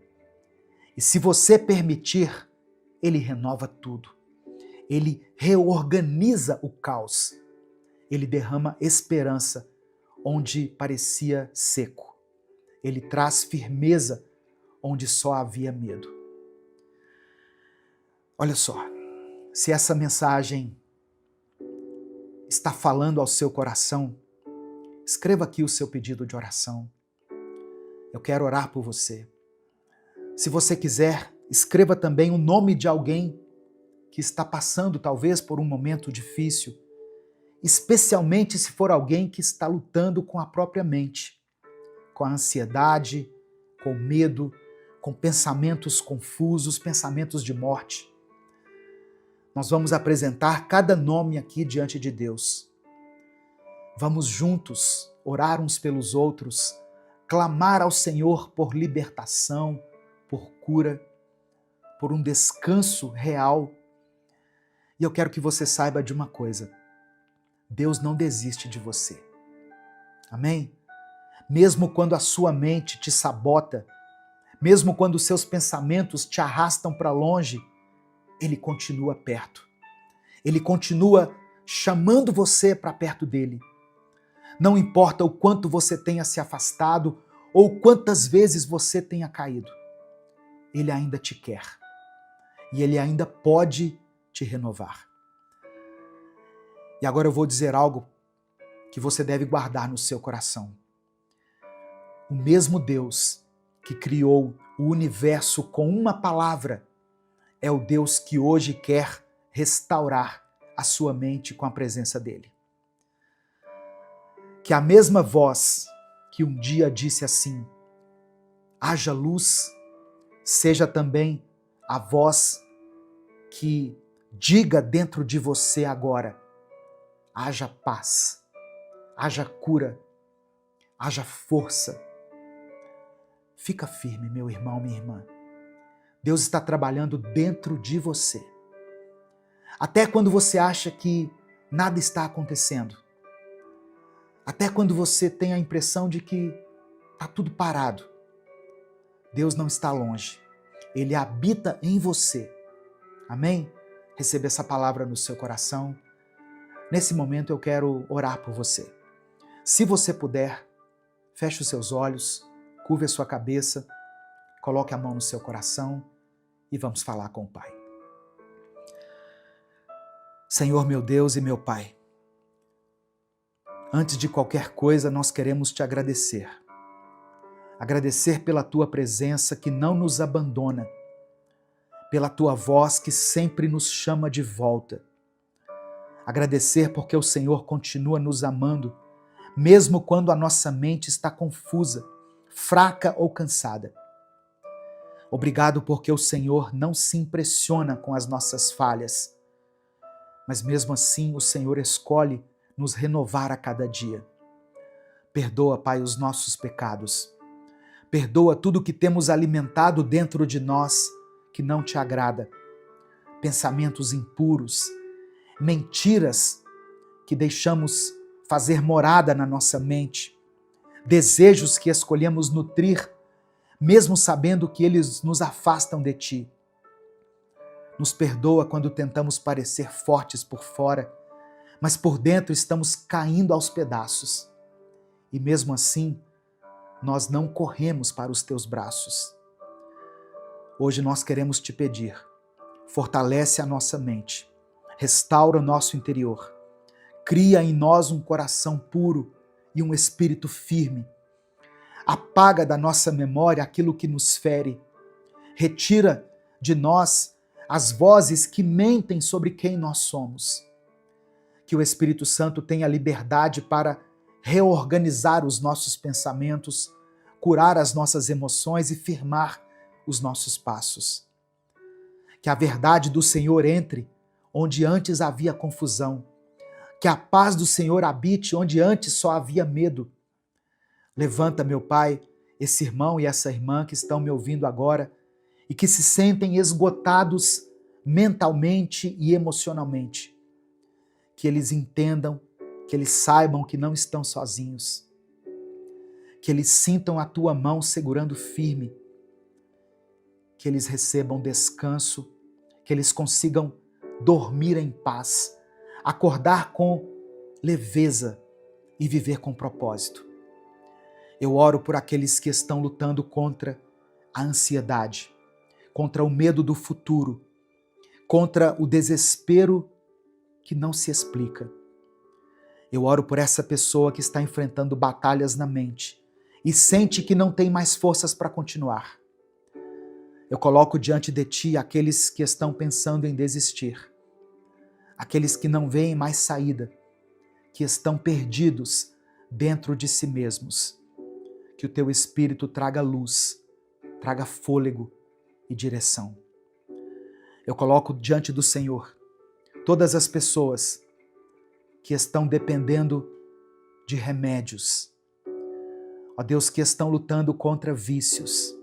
E se você permitir, ele renova tudo. Ele reorganiza o caos. Ele derrama esperança onde parecia seco. Ele traz firmeza onde só havia medo. Olha só, se essa mensagem está falando ao seu coração, escreva aqui o seu pedido de oração. Eu quero orar por você. Se você quiser, escreva também o nome de alguém que está passando talvez por um momento difícil, especialmente se for alguém que está lutando com a própria mente, com a ansiedade, com o medo, com pensamentos confusos, pensamentos de morte. Nós vamos apresentar cada nome aqui diante de Deus. Vamos juntos orar uns pelos outros, clamar ao Senhor por libertação, por cura, por um descanso real. E eu quero que você saiba de uma coisa: Deus não desiste de você. Amém? Mesmo quando a sua mente te sabota, mesmo quando os seus pensamentos te arrastam para longe, Ele continua perto. Ele continua chamando você para perto dele. Não importa o quanto você tenha se afastado ou quantas vezes você tenha caído, Ele ainda te quer. E Ele ainda pode te renovar. E agora eu vou dizer algo que você deve guardar no seu coração. O mesmo Deus que criou o universo com uma palavra é o Deus que hoje quer restaurar a sua mente com a presença dele. Que a mesma voz que um dia disse assim: haja luz, seja também a voz que diga dentro de você agora: haja paz, haja cura, haja força. Fica firme, meu irmão, minha irmã. Deus está trabalhando dentro de você. Até quando você acha que nada está acontecendo. Até quando você tem a impressão de que está tudo parado. Deus não está longe. Ele habita em você. Amém? Receba essa palavra no seu coração. Nesse momento eu quero orar por você. Se você puder, feche os seus olhos, curve a sua cabeça, coloque a mão no seu coração e vamos falar com o Pai. Senhor, meu Deus e meu Pai, antes de qualquer coisa nós queremos te agradecer. Agradecer pela tua presença que não nos abandona, pela tua voz que sempre nos chama de volta. Agradecer porque o Senhor continua nos amando, mesmo quando a nossa mente está confusa, fraca ou cansada. Obrigado porque o Senhor não se impressiona com as nossas falhas, mas mesmo assim o Senhor escolhe nos renovar a cada dia. Perdoa, Pai, os nossos pecados. Perdoa tudo que temos alimentado dentro de nós que não te agrada. Pensamentos impuros, mentiras que deixamos fazer morada na nossa mente, desejos que escolhemos nutrir, mesmo sabendo que eles nos afastam de ti. Nos perdoa quando tentamos parecer fortes por fora, mas por dentro estamos caindo aos pedaços. E mesmo assim, nós não corremos para os teus braços. Hoje nós queremos te pedir, fortalece a nossa mente, restaura o nosso interior, cria em nós um coração puro e um espírito firme, apaga da nossa memória aquilo que nos fere, retira de nós as vozes que mentem sobre quem nós somos. Que o Espírito Santo tenha liberdade para reorganizar os nossos pensamentos, curar as nossas emoções e firmar os nossos passos. Que a verdade do Senhor entre onde antes havia confusão. Que a paz do Senhor habite onde antes só havia medo. Levanta, meu Pai, esse irmão e essa irmã que estão me ouvindo agora e que se sentem esgotados mentalmente e emocionalmente. Que eles entendam, que eles saibam que não estão sozinhos. Que eles sintam a tua mão segurando firme. Que eles recebam descanso, que eles consigam dormir em paz, acordar com leveza e viver com propósito. Eu oro por aqueles que estão lutando contra a ansiedade, contra o medo do futuro, contra o desespero que não se explica. Eu oro por essa pessoa que está enfrentando batalhas na mente e sente que não tem mais forças para continuar. Eu coloco diante de ti aqueles que estão pensando em desistir, aqueles que não veem mais saída, que estão perdidos dentro de si mesmos. Que o teu Espírito traga luz, traga fôlego e direção. Eu coloco diante do Senhor todas as pessoas que estão dependendo de remédios. Ó Deus, que estão lutando contra vícios,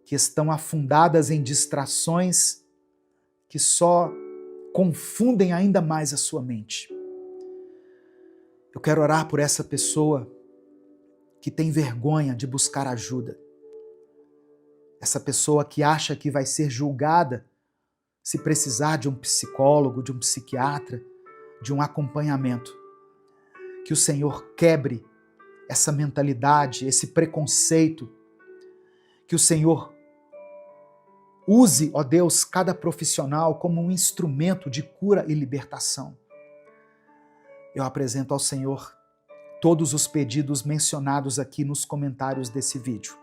que estão afundadas em distrações que só confundem ainda mais a sua mente. Eu quero orar por essa pessoa que tem vergonha de buscar ajuda. Essa pessoa que acha que vai ser julgada se precisar de um psicólogo, de um psiquiatra, de um acompanhamento. Que o Senhor quebre essa mentalidade, esse preconceito. Que o Senhor use, ó Deus, cada profissional como um instrumento de cura e libertação. Eu apresento ao Senhor todos os pedidos mencionados aqui nos comentários desse vídeo.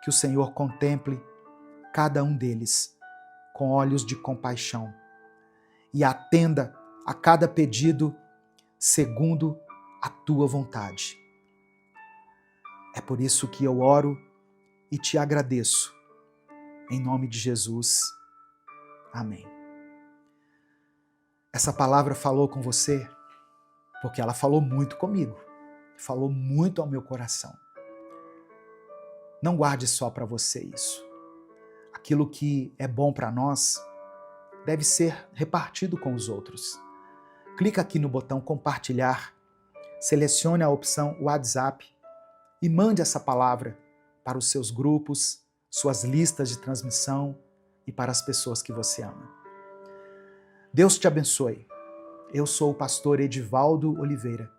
Que o Senhor contemple cada um deles com olhos de compaixão e atenda a cada pedido segundo a tua vontade. É por isso que eu oro e te agradeço. Em nome de Jesus. Amém. Essa palavra falou com você porque ela falou muito comigo, falou muito ao meu coração. Não guarde só para você isso. Aquilo que é bom para nós deve ser repartido com os outros. Clica aqui no botão compartilhar, selecione a opção WhatsApp e mande essa palavra para os seus grupos, suas listas de transmissão e para as pessoas que você ama. Deus te abençoe. Eu sou o pastor Edivaldo Oliveira.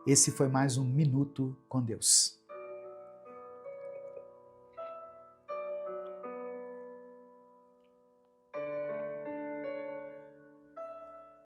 Esse foi mais um Minuto com Deus.